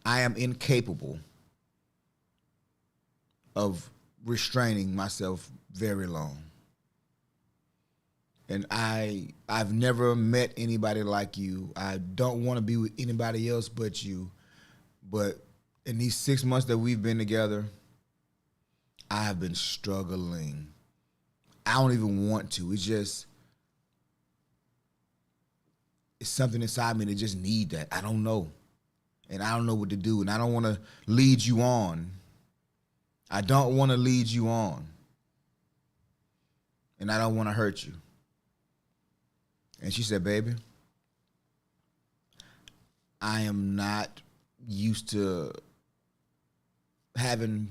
I am incapable of restraining myself very long. And I've never met anybody like you. I don't want to be with anybody else but you. But in these 6 months that we've been together, I have been struggling. I don't even want to. It's something inside me that just need that. I don't know. And I don't know what to do. And I don't want to lead you on. I don't want to lead you on. And I don't want to hurt you. And she said, baby, I am not used to having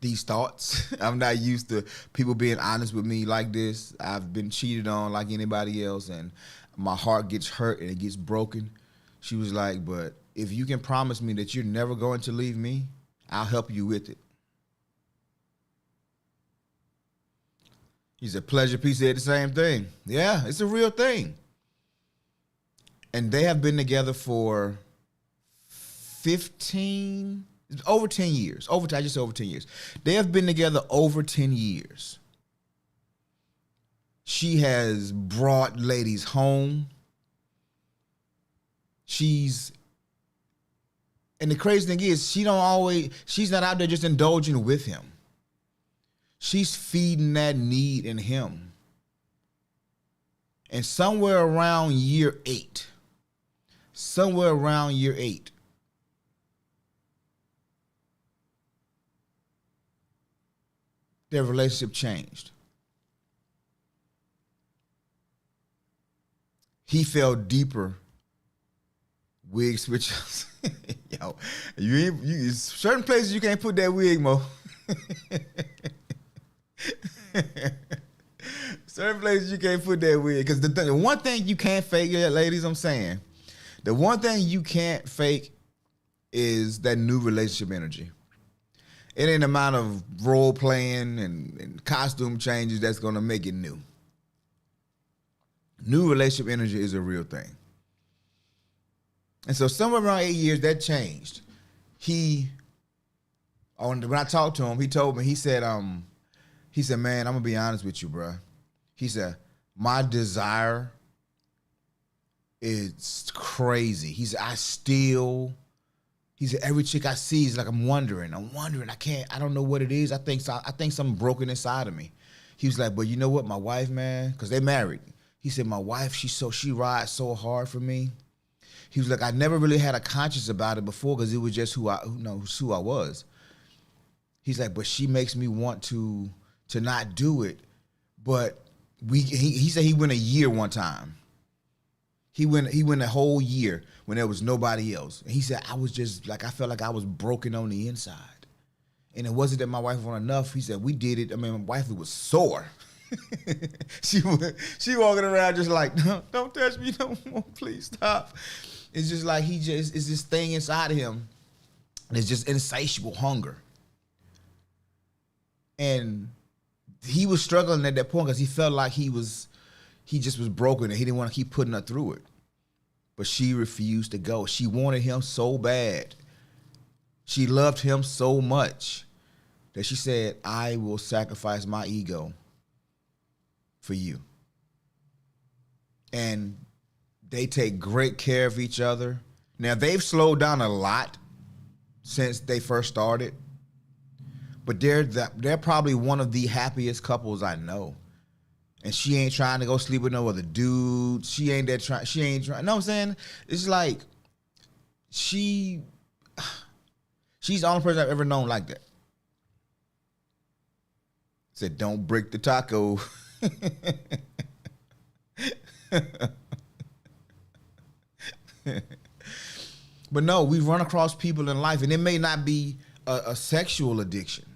these thoughts. I'm not used to people being honest with me like this. I've been cheated on like anybody else, and my heart gets hurt and it gets broken. She was like, but if you can promise me that you're never going to leave me, I'll help you with it. He said, Pleasure P said the same thing. Yeah, it's a real thing. And they have been together for over 10 years. Over 10 years. They have been together over 10 years. She has brought ladies home. And the crazy thing is, she's not out there just indulging with him. She's feeding that need in him. And somewhere around year 8, their relationship changed. He fell deeper wig switches. Yo, you certain places you can't put that wig, Mo. Certain places you can't put that wig. Because the one thing you can't fake, yeah, ladies, I'm saying, the one thing you can't fake is that new relationship energy. It ain't the amount of role playing and costume changes that's going to make it new. New relationship energy is a real thing. And so somewhere around 8 years, that changed. When I talked to him, he told me, he said, man, I'm going to be honest with you, bro. He said, my desire is crazy. He said, every chick I see is like, I'm wondering, I don't know what it is. I think something broken inside of me. He was like, but you know what, my wife, man, because they married. He said, my wife, she rides so hard for me. He was like, I never really had a conscience about it before because it was just who I was. He's like, but she makes me want to not do it. But he said he went a year one time. He went a whole year when there was nobody else. And he said, I was just like, I felt like I was broken on the inside. And it wasn't that my wife wasn't enough. He said, we did it. I mean, my wife was sore. she walking around just like, don't touch me no more, please stop. It's just like it's this thing inside of him. And it's just insatiable hunger. And he was struggling at that point because he felt like he just was broken and he didn't want to keep putting her through it. But she refused to go. She wanted him so bad. She loved him so much that she said, I will sacrifice my ego for you. And they take great care of each other. Now, they've slowed down a lot since they first started. But they're probably one of the happiest couples I know. And she ain't trying to go sleep with no other dude. She ain't trying. You know what I'm saying? It's like she's the only person I've ever known like that. Said, don't break the taco. But no, we run across people in life, and it may not be a sexual addiction,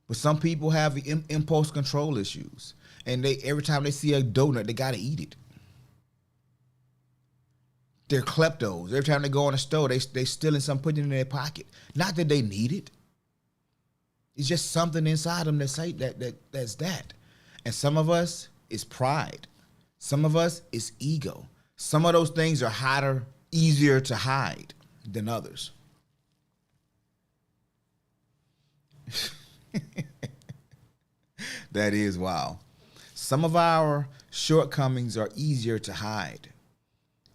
but some people have impulse control issues, and they every time they see a donut, they gotta eat it. They're kleptos. Every time they go in a store, they stealing something, putting it in their pocket. Not that they need it. It's just something inside them that say that's that. And some of us is pride. Some of us is ego. Some of those things are easier to hide than others. That is wild. Some of our shortcomings are easier to hide.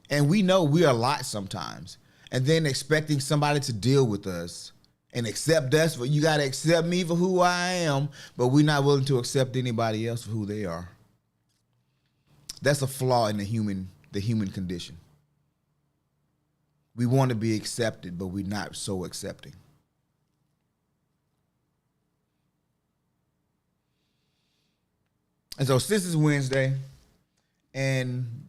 And we know we're a lot sometimes. And then expecting somebody to deal with us and accept us for, you got to accept me for who I am, but we're not willing to accept anybody else for who they are. That's a flaw in the human condition. We want to be accepted, but we're not so accepting. And so since it's Wednesday, and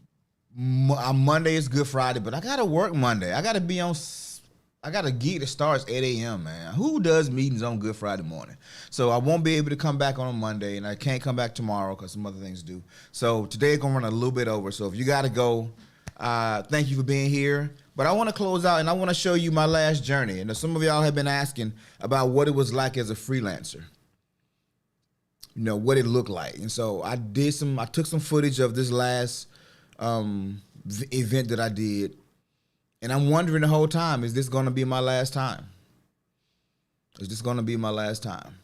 Monday is Good Friday, but I gotta work Monday. I got a gig that starts 8 a.m., man. Who does meetings on Good Friday morning? So I won't be able to come back on a Monday, and I can't come back tomorrow because some other things do. So today's gonna run a little bit over. So if you gotta go, thank you for being here. But I want to close out, and I want to show you my last journey. And some of y'all have been asking about what it was like as a freelancer. You know, what it looked like. And so I took some footage of this last event that I did. And I'm wondering the whole time, is this going to be my last time? Is this going to be my last time?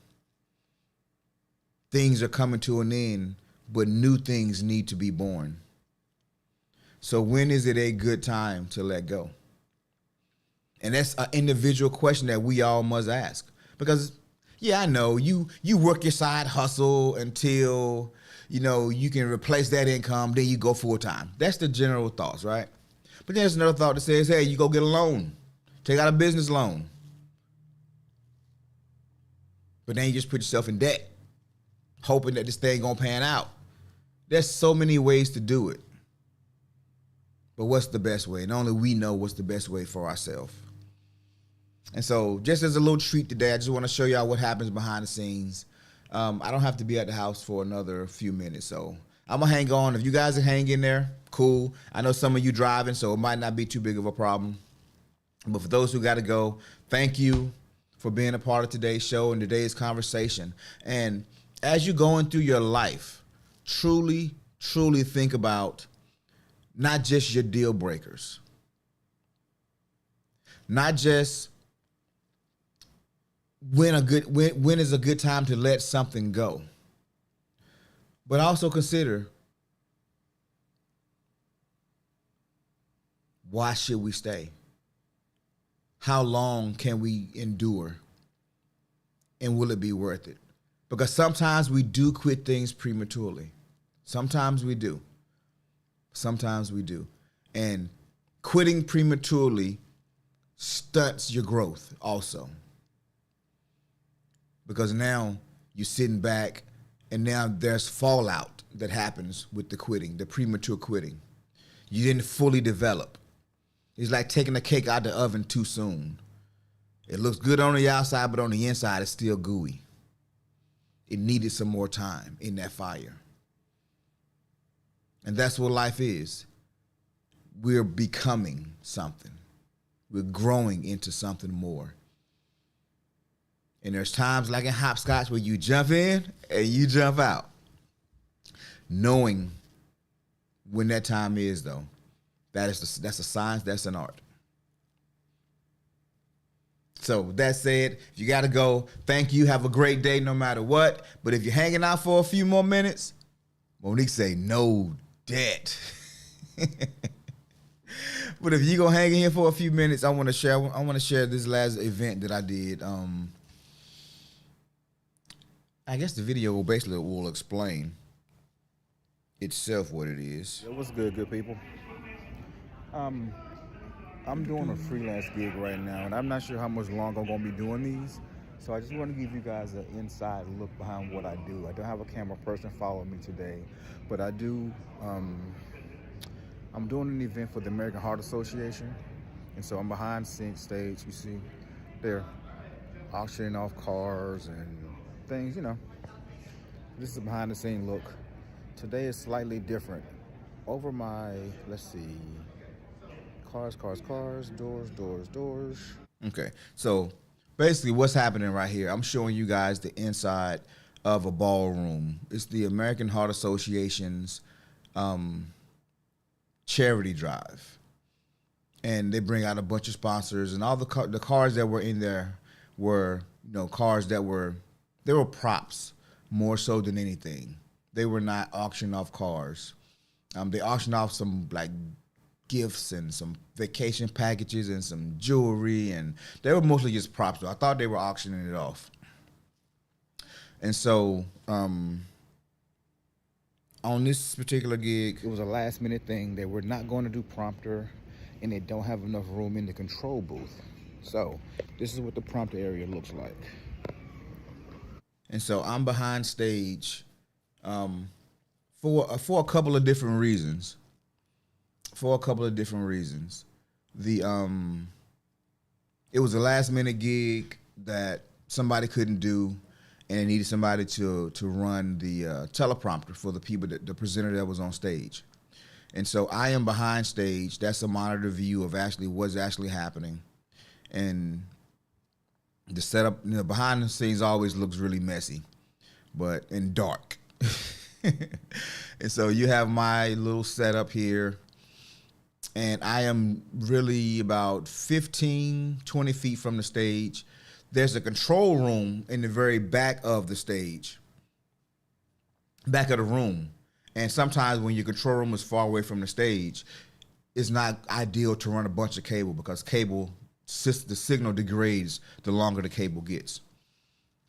Things are coming to an end, but new things need to be born. So when is it a good time to let go? And that's an individual question that we all must ask. Because, yeah, I know, you work your side hustle until, you can replace that income, then you go full time. That's the general thoughts, right? But there's another thought that says, hey, you go get a loan. Take out a business loan. But then you just put yourself in debt, hoping that this thing gonna pan out. There's so many ways to do it. But what's the best way? And only we know what's the best way for ourselves. And so just as a little treat today, I just want to show y'all what happens behind the scenes. I don't have to be at the house for another few minutes, so I'm going to hang on. If you guys are hanging there, cool. I know some of you driving, so it might not be too big of a problem. But for those who got to go, thank you for being a part of today's show and today's conversation. And as you're going through your life, truly, truly think about not just your deal breakers, not just when is a good time to let something go, but also consider, why should we stay? How long can we endure? And will it be worth it? Because sometimes we do quit things prematurely. Sometimes we do. Sometimes we do. And quitting prematurely stunts your growth also. Because now you're sitting back and now there's fallout that happens with the quitting, the premature quitting. You didn't fully develop. It's like taking a cake out of the oven too soon. It looks good on the outside, but on the inside it's still gooey. It needed some more time in that fire. And that's what life is. We're becoming something. We're growing into something more. And there's times like in hopscotch where you jump in and you jump out. Knowing when that time is, though, that's a science, that's an art. So with that said, if you got to go, thank you. Have a great day no matter what. But if you're hanging out for a few more minutes, Monique say no debt. But if you gonna hang in here for a few minutes, I want to share this last event that I did. I guess the video will explain itself what it is. What's good people? I'm doing a freelance gig right now, and I'm not sure how much longer I'm gonna be doing these. So I just want to give you guys an inside look behind what I do. I don't have a camera person following me today, but I do I'm doing an event for the American Heart Association, and so I'm behind the stage. You see, they're auctioning off cars and things. This is a behind the scene look. Today is slightly different. Over my, let's see, cars, doors. Okay, so basically what's happening right here, I'm showing you guys the inside of a ballroom. It's the American Heart Association's charity drive. And they bring out a bunch of sponsors, and all the cars that were in there were, cars that were props more so than anything. They were not auctioned off cars. They auctioned off some like gifts and some vacation packages and some jewelry, and they were mostly just props. Though I thought they were auctioning it off. And so on this particular gig, it was a last minute thing. They were not going to do prompter, and they don't have enough room in the control booth. So this is what the prompter area looks like. And so I'm behind stage for a couple of different reasons. It was a last minute gig that somebody couldn't do, and they needed somebody to run the teleprompter for the people, the presenter that was on stage. And so I am behind stage. That's a monitor view of actually what's actually happening. And the setup, behind the scenes always looks really messy, and dark. And so you have my little setup here, and I am really about 15, 20 feet from the stage. There's a control room in the very back of the stage, back of the room. And sometimes when your control room is far away from the stage, it's not ideal to run a bunch of cable, because the signal degrades the longer the cable gets.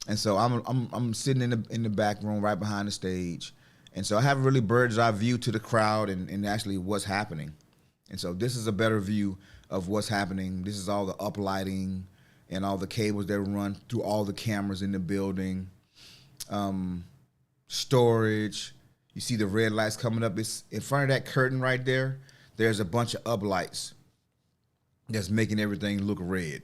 And so I'm sitting in the back room right behind the stage. And so I have a really bird's eye view to the crowd and actually what's happening. And so this is a better view of what's happening. This is all the uplighting and all the cables that run through all the cameras in the building. Storage. You see the red lights coming up. It's in front of that curtain right there. There's a bunch of uplights that's making everything look red.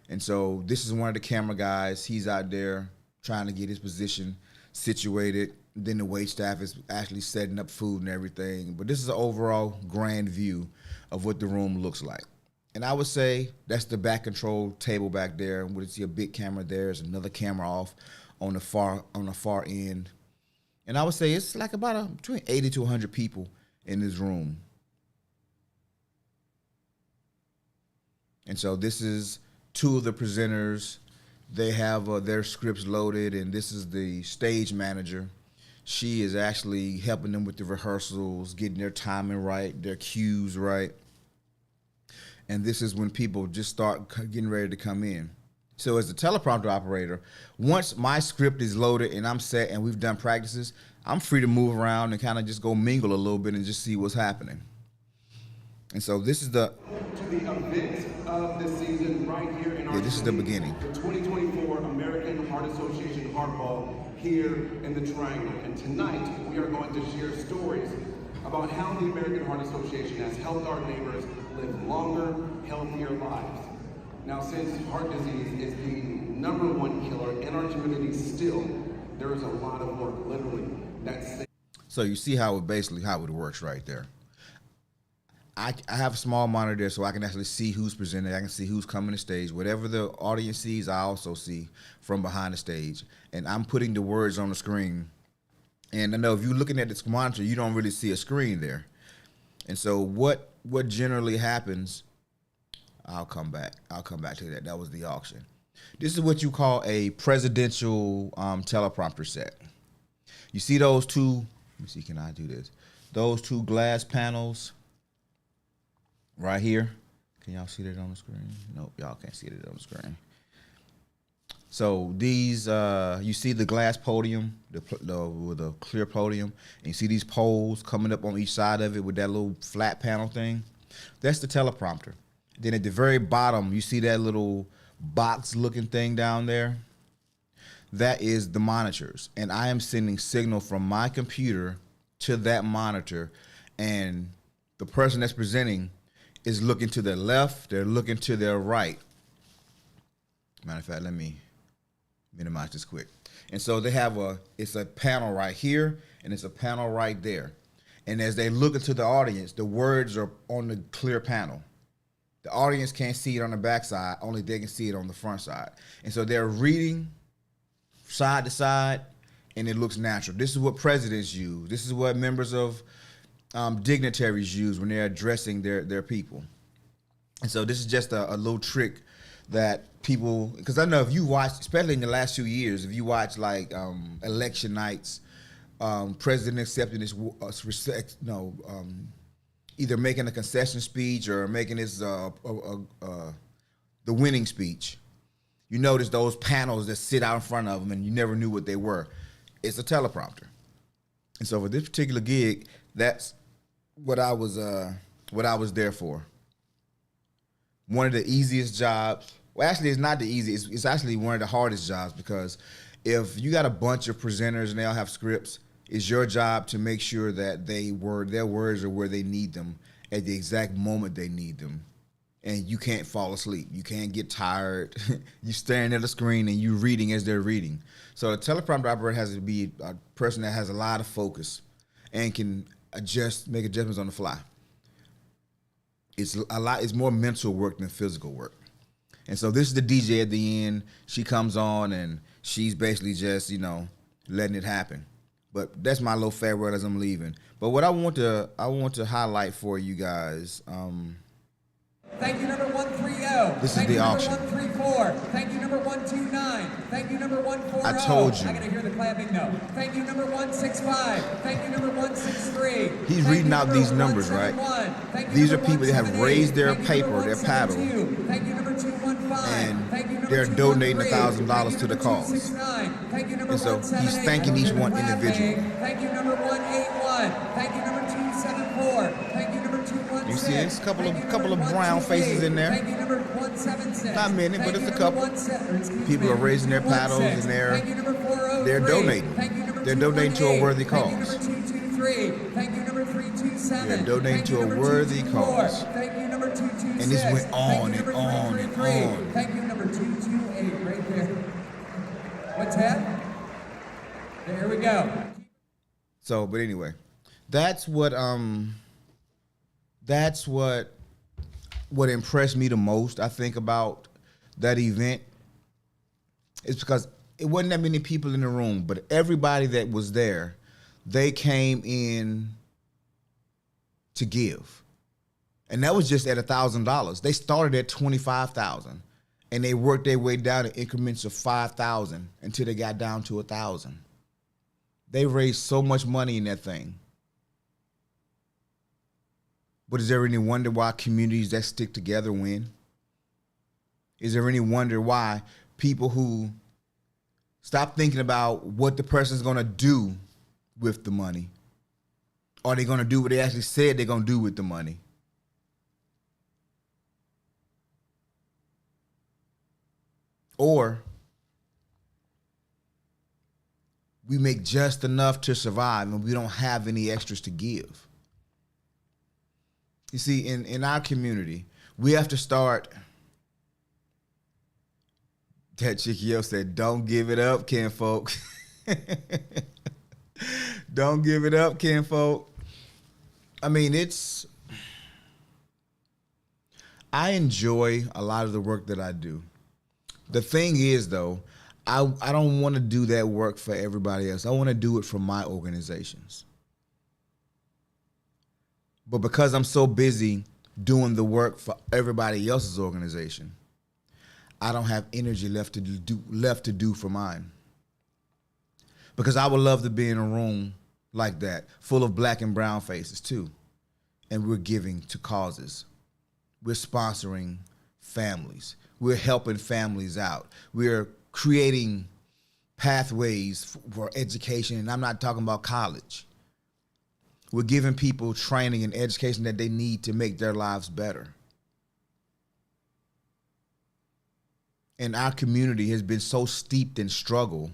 And so this is one of the camera guys. He's out there trying to get his position situated. Then the wait staff is actually setting up food and everything. But this is an overall grand view of what the room looks like. And I would say that's the back control table back there. We see a big camera there. There's another camera off on the far end. And I would say it's like about between 80 to 100 people in this room. And so this is two of the presenters. They have their scripts loaded, and this is the stage manager. She is actually helping them with the rehearsals, getting their timing right, their cues right. And this is when people just start getting ready to come in. So as the teleprompter operator, once my script is loaded and I'm set and we've done practices, I'm free to move around and kind of just go mingle a little bit and just see what's happening. And so this is the event of the season right here in our this is the beginning. The 2024 American Heart Association Hardball here in the Triangle. And tonight we are going to share stories about how the American Heart Association has helped our neighbors live longer, healthier lives. Now, since heart disease is the #1 killer in our community still, there is a lot of work, literally. So you see how it works right there. I have a small monitor there so I can actually see who's presenting. I can see who's coming to stage. Whatever the audience sees, I also see from behind the stage. And I'm putting the words on the screen. And I know if you're looking at this monitor, you don't really see a screen there. And so what generally happens, I'll come back to that. That was the auction. This is what you call a presidential teleprompter set. You see those two, let me see, can I do this? Those two glass panels right here. Can y'all see that on the screen? Nope, y'all can't see that on the screen. So these, you see the glass podium, with a clear podium, and you see these poles coming up on each side of it with that little flat panel thing. That's the teleprompter. Then at the very bottom, you see that little box-looking thing down there. That is the monitors, and I am sending signal from my computer to that monitor, and the person that's presenting is looking to their left, they're looking to their right. Matter of fact, let me minimize this quick. And so they have it's a panel right here, and it's a panel right there. And as they look into the audience, the words are on the clear panel. The audience can't see it on the back side, only they can see it on the front side. And so they're reading side to side, and it looks natural. This is what presidents use. This is what members of dignitaries use when they're addressing their people. And so this is just a little trick that people, because I know if you watch, especially in the last 2 years, if you watch like election nights, president accepting this, either making a concession speech or making his the winning speech, you notice those panels that sit out in front of them and you never knew what they were. It's a teleprompter. And so for this particular gig, that's what I was there for. One of the easiest jobs. Well, actually, it's not the easiest. It's actually one of the hardest jobs, because if you got a bunch of presenters and they all have scripts, it's your job to make sure that their words are where they need them at the exact moment they need them. And you can't fall asleep. You can't get tired. You're staring at the screen and you're reading as they're reading. So a teleprompter operator has to be a person that has a lot of focus and can make adjustments on the fly. It's more mental work than physical work. And so this is the DJ at the end. She comes on and she's basically just, letting it happen. But that's my little farewell as I'm leaving. But what I want to highlight for you guys. Thank you, number 130. This is the auction. Thank you, number 134. Thank you, number 129. Thank you, number 140. I told you. I gotta hear the clapping note. Thank you, number 165. Thank you, number 163. He's reading out these numbers, right? These are people that have raised their paper, their paddle, Thank you, number 215. and they're donating $1,000 to the cause. And so he's thanking each one individually. Thank you, number 181. Thank you, number 274. Thank you, number 216. You see, it's a couple of brown faces in there. Thank you, number 177. Not many, but it's a couple. People are raising their paddles and they're donating. They're donating to a worthy cause. Thank you, number 327. They're donating to a worthy cause. Thank you, number 226. And this went on and on and on. Thank you, number 228, right there. What's that? There we go. So, but anyway, that's what impressed me the most, I think, about that event. It's because it wasn't that many people in the room, but everybody that was there, they came in to give. And that was just at $1,000. They started at $25,000 and they worked their way down in increments of 5,000 until they got down to 1,000. They raised so much money in that thing. But is there any wonder why communities that stick together win? Is there any wonder why people who stop thinking about what the person's going to do with the money, are they going to do what they actually said they're going to do with the money? Or we make just enough to survive and we don't have any extras to give. You see, in our community, we have to start. That Chicky said, "Don't give it up, kinfolk." Don't give it up, kinfolk. I mean, I enjoy a lot of the work that I do. The thing is, though, I don't want to do that work for everybody else. I want to do it for my organizations. But because I'm so busy doing the work for everybody else's organization, I don't have energy left to do for mine. Because I would love to be in a room like that, full of black and brown faces too. And we're giving to causes. We're sponsoring families. We're helping families out. We're creating pathways for education, and I'm not talking about college. We're giving people training and education that they need to make their lives better. And our community has been so steeped in struggle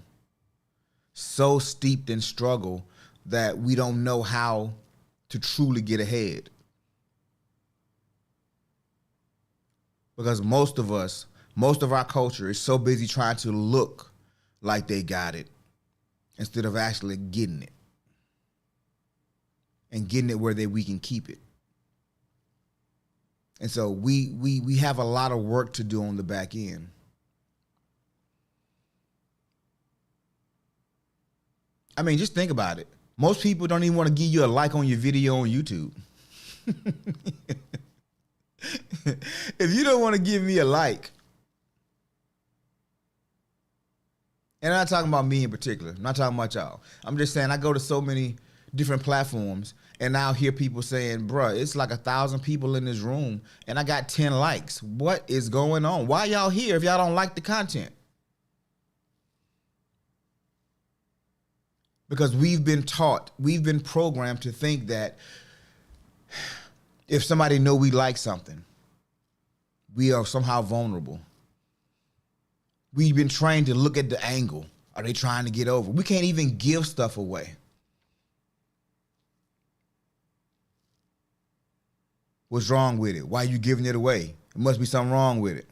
that we don't know how to truly get ahead. Because most of us, most of our culture is so busy trying to look like they got it instead of actually getting it. And getting it where we can keep it. And so we have a lot of work to do on the back end. I mean, just think about it. Most people don't even want to give you a like on your video on YouTube. If you don't want to give me a like, and I'm not talking about me in particular, I'm not talking about y'all. I'm just saying I go to so many different platforms and I'll hear people saying, bruh, it's like 1,000 people in this room and I got 10 likes. What is going on? Why y'all here if y'all don't like the content? Because we've been taught, we've been programmed to think that if somebody know we like something, we are somehow vulnerable. We've been trained to look at the angle. Are they trying to get over? We can't even give stuff away. What's wrong with it? Why are you giving it away? There must be something wrong with it.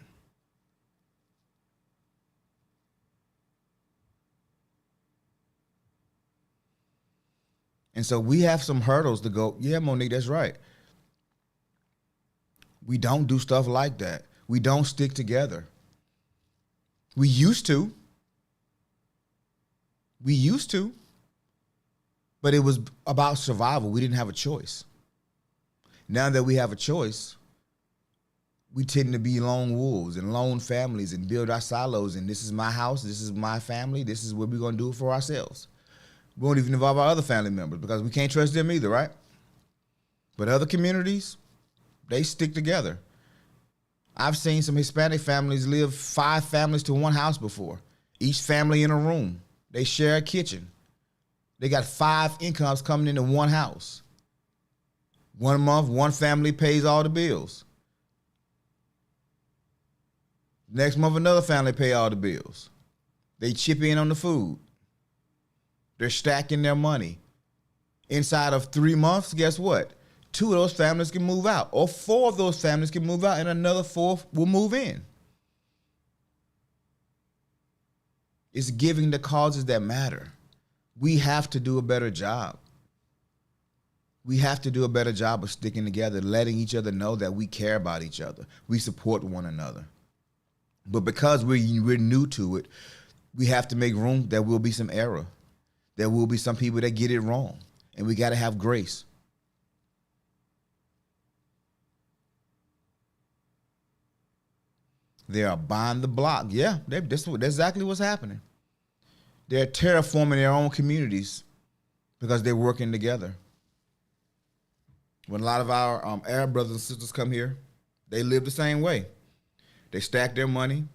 And so we have some hurdles to go. Yeah, Monique, that's right. We don't do stuff like that. We don't stick together. We used to. We used to. But it was about survival. We didn't have a choice. Now that we have a choice, we tend to be lone wolves and lone families and build our silos. And this is my house. This is my family. This is what we're going to do for ourselves. We won't even involve our other family members because we can't trust them either, right? But other communities, they stick together. I've seen some Hispanic families live 5 families to one house before. Each family in a room. They share a kitchen. They got 5 incomes coming into one house. 1 month, one family pays all the bills. Next month, another family pay all the bills. They chip in on the food. They're stacking their money. Inside of 3 months, guess what? 2 of those families can move out, or 4 of those families can move out, and another 4 will move in. It's giving the causes that matter. We have to do a better job. We have to do a better job of sticking together, letting each other know that we care about each other. We support one another. But because we're new to it, we have to make room. There will be some error. There will be some people that get it wrong, and we got to have grace. They are buying the block. Yeah, that's exactly what's happening. They're terraforming their own communities because they're working together. When a lot of our Arab brothers and sisters come here, they live the same way. They stack their money.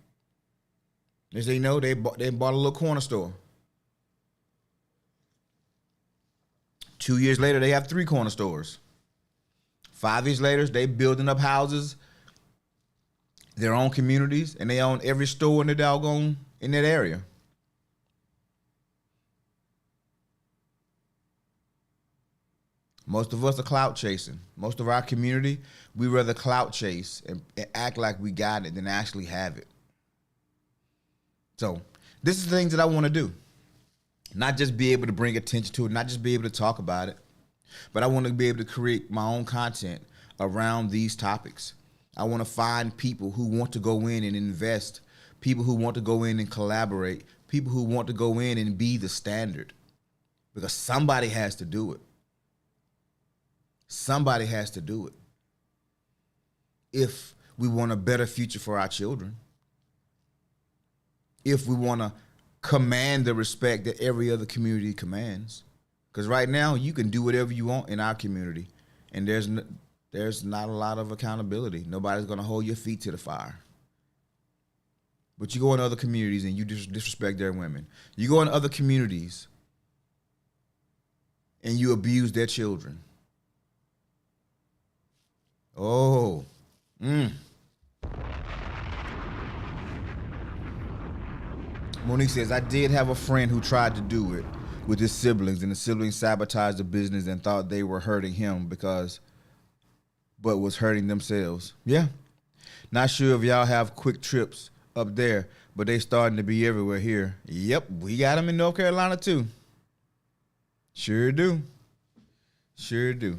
As they know, they bought a little corner store. 2 years later, they have 3 corner stores. 5 years later, they building up houses, their own communities, and they own every store in the doggone in that area. Most of us are clout chasing. Most of our community, we rather clout chase and act like we got it than actually have it. So this is the things that I want to do. Not just be able to bring attention to it, not just be able to talk about it, but I want to be able to create my own content around these topics. I want to find people who want to go in and invest, people who want to go in and collaborate, people who want to go in and be the standard, because somebody has to do it. Somebody has to do it if we want a better future for our children, if we want to command the respect that every other community commands. Because right now, you can do whatever you want in our community, and there's not a lot of accountability. Nobody's going to hold your feet to the fire. But you go in other communities and you disrespect their women. You go in other communities and you abuse their children. Oh, Monique says, I did have a friend who tried to do it with his siblings, and the siblings sabotaged the business and thought they were hurting him but was hurting themselves. Yeah. Not sure if y'all have quick trips up there, but they starting to be everywhere here. Yep, we got them in North Carolina too. Sure do. Sure do.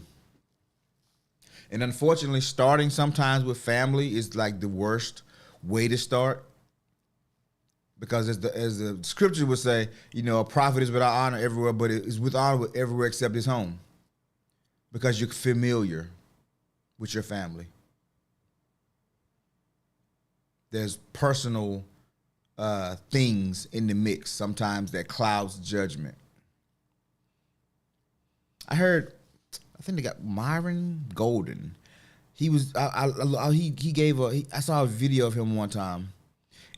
And unfortunately, starting sometimes with family is like the worst way to start. Because as the scripture would say, you know, a prophet is without honor everywhere, but it is with honor everywhere except his home. Because you're familiar with your family. There's personal things in the mix sometimes that clouds judgment. I think they got Myron Golden. He was I saw a video of him one time,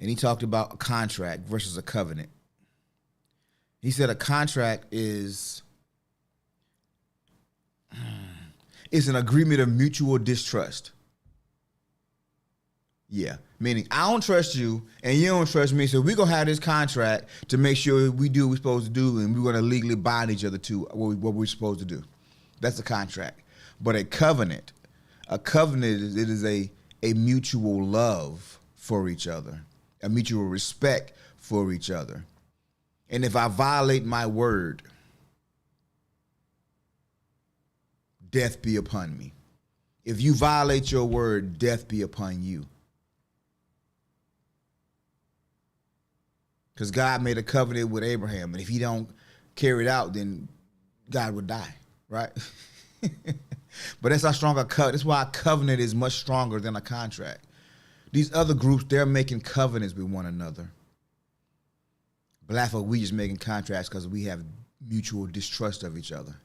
and he talked about a contract versus a covenant. He said a contract is an agreement of mutual distrust. Yeah, meaning I don't trust you and you don't trust me, so we're going to have this contract to make sure we do what we're supposed to do, and we're going to legally bind each other to what we're supposed to do. That's a contract. But a covenant is a mutual love for each other, a mutual respect for each other. And if I violate my word, death be upon me. If you violate your word, death be upon you. Because God made a covenant with Abraham, and if he don't carry it out, then God would die, right? But that's how strong a covenant. That's why a covenant is much stronger than a contract. These other groups, they're making covenants with one another. But that's why we just making contracts because we have mutual distrust of each other.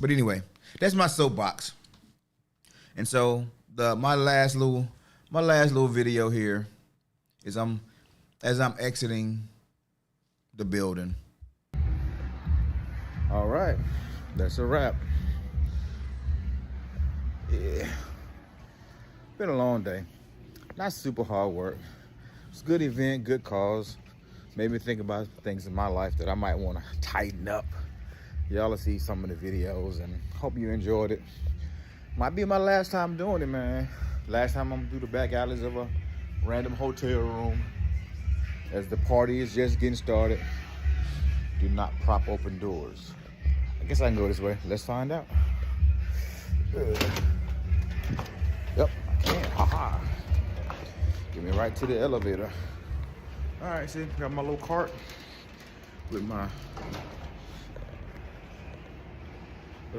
But anyway, that's my soapbox. And so my last little video here is as I'm exiting the building. All right, that's a wrap. Yeah, been a long day. Not super hard work. It's a good event, good cause. Made me think about things in my life that I might want to tighten up. Y'all will see some of the videos, and hope you enjoyed it. Might be my last time doing it, man. Last time I'm gonna do the back alleys of a random hotel room. As the party is just getting started, do not prop open doors. I guess I can go this way. Let's find out. Yep, I can. Haha. Get me right to the elevator. All right, see, got my little cart with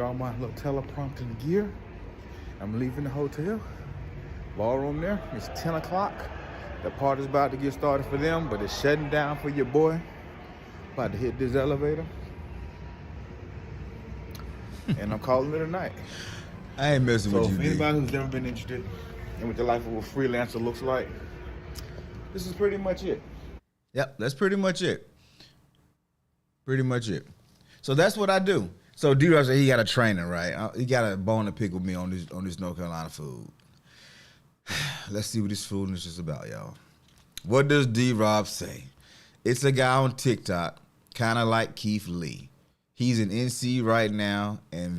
all my little teleprompting gear. I'm leaving the hotel. Ballroom there. It's 10 o'clock. The party's about to get started for them, but it's shutting down for your boy. About to hit this elevator. And I'm calling it a night. I ain't messing with you, So, anybody who's never been interested in what the life of a freelancer looks like, this is pretty much it. Yep, that's pretty much it. Pretty much it. So that's what I do. So D-Rob said he got a trainer, right? He got a bone to pick with me on this North Carolina food. Let's see what this foolishness is about, y'all. What does D-Rob say? It's a guy on TikTok, kind of like Keith Lee. He's in NC right now, and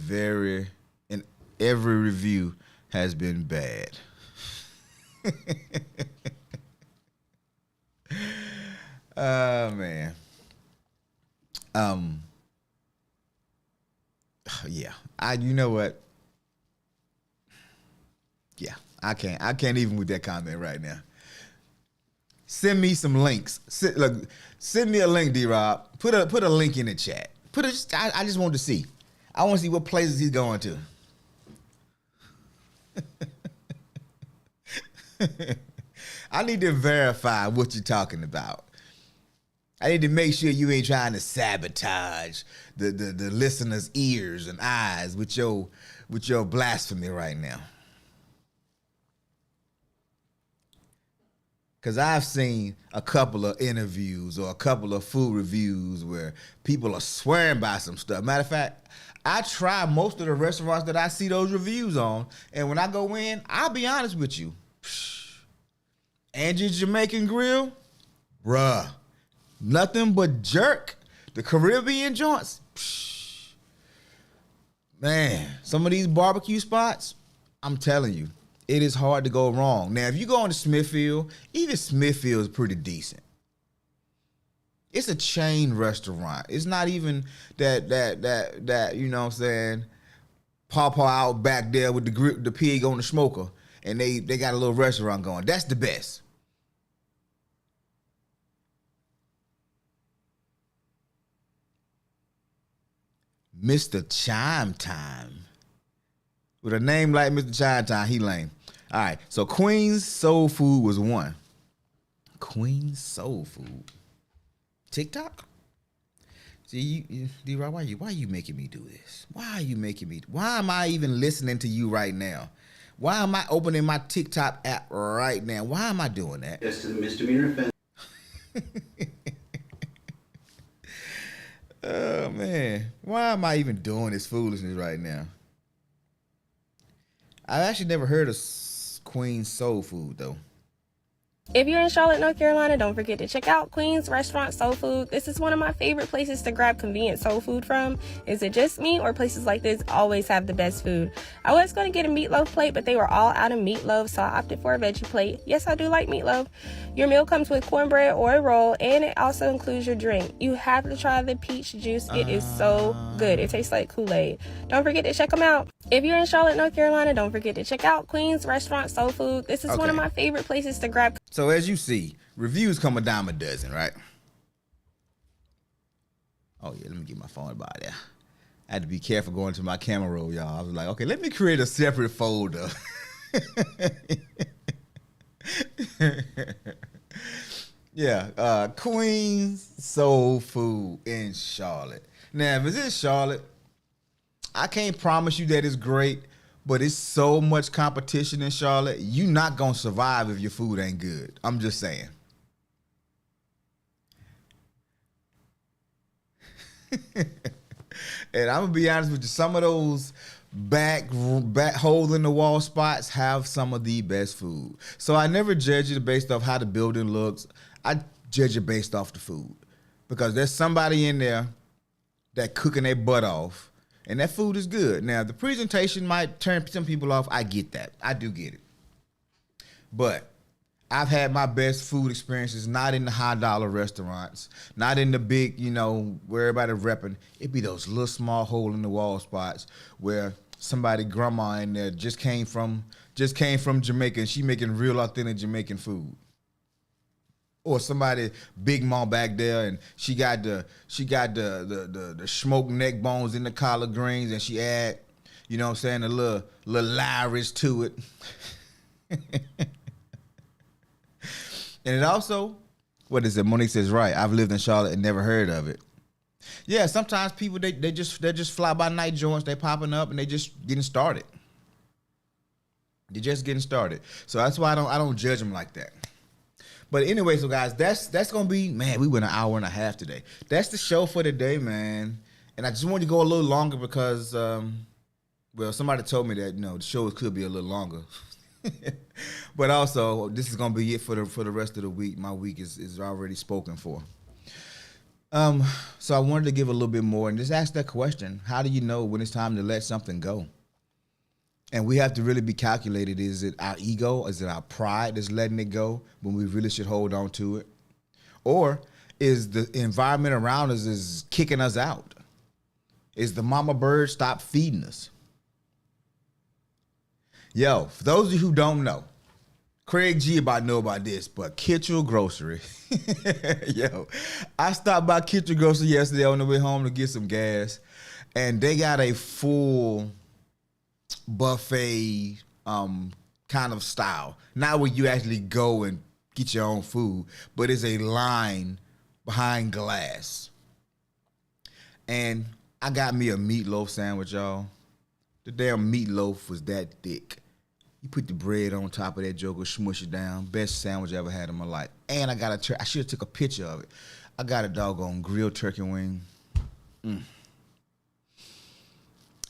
every review has been bad. Oh, man. Yeah. You know what? Yeah, I can't even with that comment right now. Send me some links. Send me a link, D-Rob. Put a link in the chat. I just want to see. I want to see what places he's going to. I need to verify what you're talking about. I need to make sure you ain't trying to sabotage the listeners' ears and eyes with your blasphemy right now. Because I've seen a couple of interviews or a couple of food reviews where people are swearing by some stuff. Matter of fact, I try most of the restaurants that I see those reviews on, and when I go in, I'll be honest with you. Angie's Jamaican Grill, bruh, nothing but jerk. The Caribbean joints, man, some of these barbecue spots, I'm telling you, it is hard to go wrong. Now, if you go into Smithfield, even Smithfield is pretty decent. It's a chain restaurant. It's not even that you know what I'm saying, Pawpaw out back there with the pig on the smoker, and they got a little restaurant going. That's the best. Mr. Chime Time. With a name like Mr. Chime Time, he lame. All right, so Queen's Soul Food was one. Queen's Soul Food. TikTok? See, D-Rock, why you making me do this? Why am I even listening to you right now? Why am I opening my TikTok app right now? Why am I doing that? Just a misdemeanor offense. Oh, man. Why am I even doing this foolishness right now? I've actually never heard of Queen's Soul Food, though. If you're in Charlotte, North Carolina, don't forget to check out Queen's Restaurant Soul Food. This is one of my favorite places to grab convenient soul food from. Is it just me, or places like this always have the best food? I was going to get a meatloaf plate, but they were all out of meatloaf, so I opted for a veggie plate. Yes, I do like meatloaf. Your meal comes with cornbread or a roll, and it also includes your drink. You have to try the peach juice. It is so good. It tastes like Kool-Aid. Don't forget to check them out. If you're in Charlotte, North Carolina, don't forget to check out Queen's Restaurant Soul Food. This is one of my favorite places to grab. So as you see, reviews come a dime a dozen, right? Oh yeah, let me get my phone about there. I had to be careful going to my camera roll, y'all. I was like, okay, let me create a separate folder. Yeah, Queen's Soul Food in Charlotte. Now, if it's in Charlotte, I can't promise you that it's great, but it's so much competition in Charlotte, you're not going to survive if your food ain't good. I'm just saying. And I'm going to be honest with you, some of those back hole in the wall spots have some of the best food. So I never judge it based off how the building looks. I judge it based off the food, because there's somebody in there that cooking their butt off, and that food is good. Now, the presentation might turn some people off. I get that. I do get it. But I've had my best food experiences not in the high-dollar restaurants, not in the big, where everybody repping. It be those little small hole-in-the-wall spots where somebody grandma in there just came from Jamaica, and she making real authentic Jamaican food. Or somebody big mom back there, and she got the smoked neck bones in the collard greens, and she add, a little Irish to it. And it also, what is it? Monique says, right, I've lived in Charlotte and never heard of it. Yeah, sometimes people they're just fly by night joints, they popping up and they just getting started. They're just getting started. So that's why I don't judge them like that. But anyway, so guys, that's gonna be, man, we went an hour and a half today. That's the show for today, man. And I just wanted to go a little longer because somebody told me that the shows could be a little longer. But also, this is gonna be it for the rest of the week. My week is already spoken for. So I wanted to give a little bit more and just ask that question: how do you know when it's time to let something go? And we have to really be calculated. Is it our ego? Is it our pride that's letting it go when we really should hold on to it? Or is the environment around us is kicking us out? Is the mama bird stop feeding us? Yo, for those of you who don't know, Craig G about to know about this, but Kitchell Grocery. Yo, I stopped by Kitchell Grocery yesterday on the way home to get some gas, and they got a full buffet kind of style. Not where you actually go and get your own food, but it's a line behind glass. And I got me a meatloaf sandwich, y'all. The damn meatloaf was that thick. You put the bread on top of that joker, smush it down. Best sandwich I ever had in my life. And I should have took a picture of it. I got a doggone grilled turkey wing.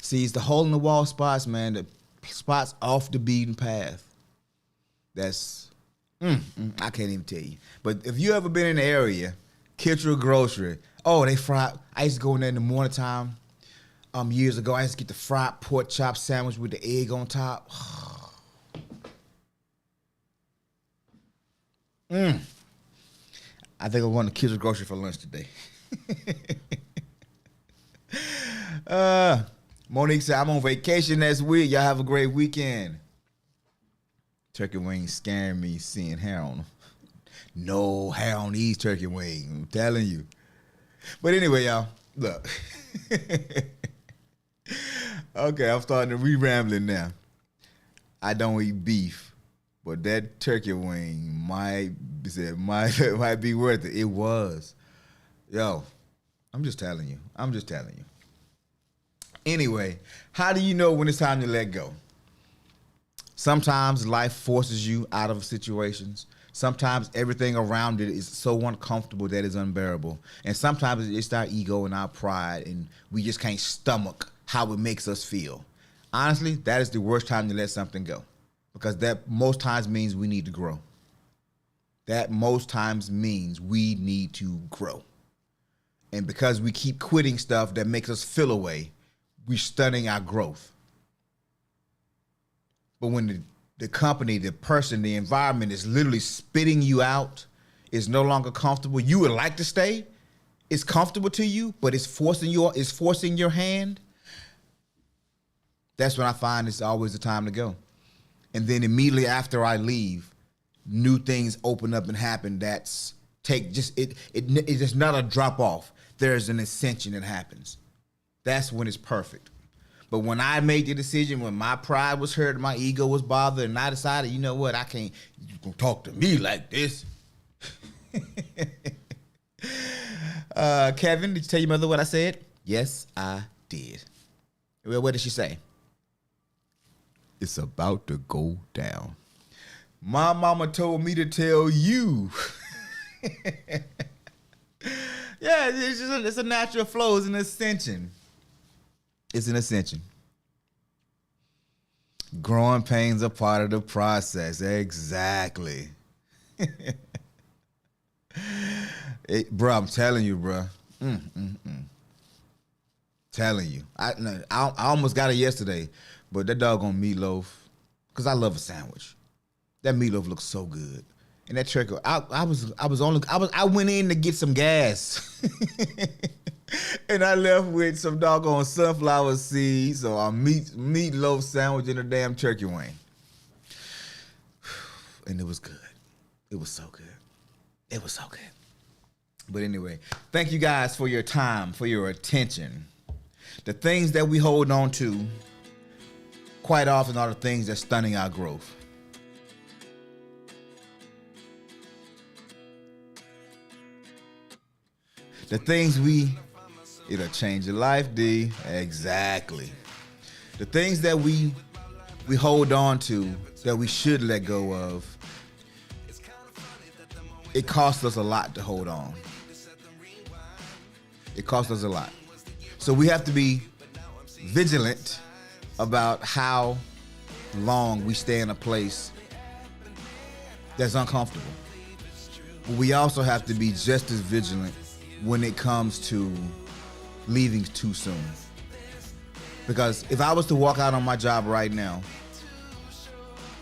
See, it's the hole-in-the-wall spots, man. The spots off the beaten path. That's, I can't even tell you. But if you ever been in the area, Kitchell Grocery, they fry. I used to go in there in the morning time. Years ago, I used to get the fried pork chop sandwich with the egg on top. I think I'm going to Kids Grocery for lunch today. Monique said, I'm on vacation next week. Y'all have a great weekend. Turkey wings scaring me seeing hair on them. No hair on these turkey wings, I'm telling you. But anyway, y'all, look. Okay, I'm starting to re-rambling now. I don't eat beef, but that turkey wing might be worth it. It was. Yo, I'm just telling you. Anyway, how do you know when it's time to let go? Sometimes life forces you out of situations. Sometimes everything around it is so uncomfortable that it's unbearable. And sometimes it's our ego and our pride, and we just can't stomach how it makes us feel. Honestly, that is the worst time to let something go, because that most times means we need to grow. That most times means we need to grow. And because we keep quitting stuff that makes us feel away, we're stunning our growth. But when the company, the person, the environment is literally spitting you out, is no longer comfortable, you would like to stay, it's comfortable to you, but it's forcing your hand, that's when I find it's always the time to go. And then immediately after I leave, new things open up and happen it's just not a drop off. There's an ascension that happens. That's when it's perfect. But when I made the decision, when my pride was hurt, my ego was bothered, and I decided, you know what, you can talk to me like this. Kevin, did you tell your mother what I said? Yes, I did. Well, what did she say? It's about to go down. My mama told me to tell you. Yeah, it's a natural flow. It's an ascension. It's an ascension. Growing pains are part of the process. Exactly. Bro, I'm telling you, bro. Telling you. I almost got it yesterday, but that doggone meatloaf, because I love a sandwich. That meatloaf looks so good. And that turkey, I went in to get some gas. And I left with some doggone sunflower seeds, so a meatloaf sandwich and a damn turkey wing. And it was good. It was so good. It was so good. But anyway, thank you guys for your time, for your attention. The things that we hold on to quite often are the things that's stunning our growth. The things it'll change your life, D. Exactly. The things that we hold on to that we should let go of, it costs us a lot to hold on. It costs us a lot. So we have to be vigilant about how long we stay in a place that's uncomfortable. But we also have to be just as vigilant when it comes to leaving too soon. Because if I was to walk out on my job right now,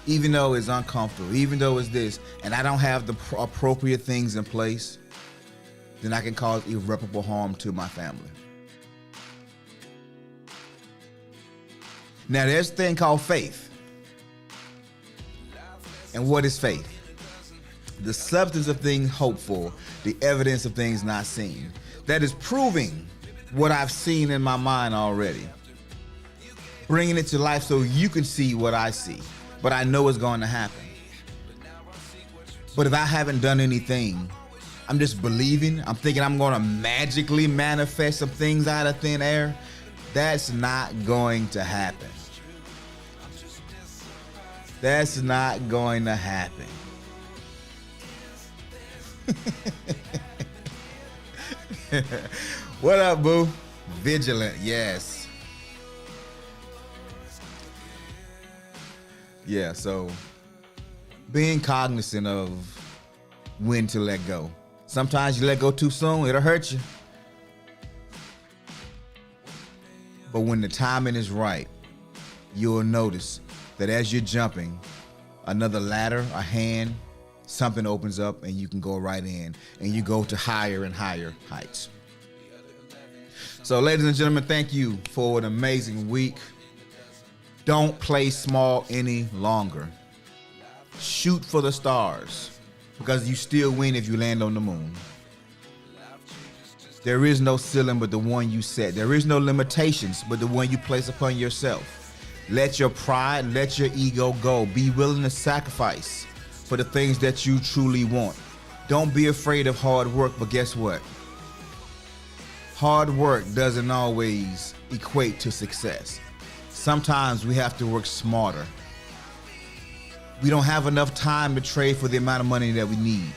even though it's uncomfortable, even though it's this, and I don't have the appropriate things in place, then I can cause irreparable harm to my family. Now, there's a thing called faith. And what is faith? The substance of things hoped for, the evidence of things not seen. That is proving what I've seen in my mind already. Bringing it to life so you can see what I see. But I know it's going to happen. But if I haven't done anything, I'm just believing, I'm thinking I'm going to magically manifest some things out of thin air, that's not going to happen. That's not going to happen. What up, boo? Vigilant, yes. Yeah, so being cognizant of when to let go. Sometimes you let go too soon, it'll hurt you. But when the timing is right, you'll notice that as you're jumping, another ladder, a hand, something opens up and you can go right in and you go to higher and higher heights. So ladies and gentlemen, thank you for an amazing week. Don't play small any longer. Shoot for the stars, because you still win if you land on the moon. There is no ceiling but the one you set. There is no limitations but the one you place upon yourself. Let your pride, let your ego go. Be willing to sacrifice for the things that you truly want. Don't be afraid of hard work, but guess what? Hard work doesn't always equate to success. Sometimes we have to work smarter. We don't have enough time to trade for the amount of money that we need.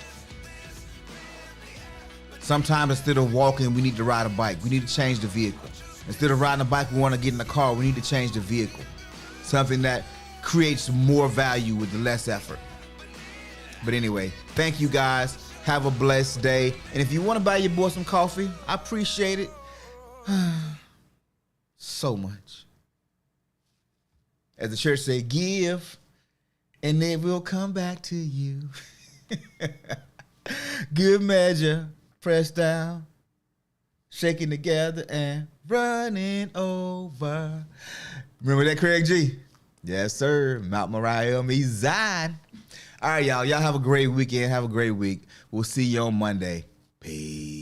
Sometimes instead of walking, we need to ride a bike. We need to change the vehicle. Instead of riding a bike, we want to get in the car. We need to change the vehicle. Something that creates more value with less effort. But anyway, thank you guys. Have a blessed day. And if you want to buy your boy some coffee, I appreciate it so much. As the church say, give, and it will come back to you. Good measure, pressed down, shaking together, and running over. Remember that, Craig G? Yes, sir. Mount Moriah, me Zion. All right, y'all. Y'all have a great weekend. Have a great week. We'll see you on Monday. Peace.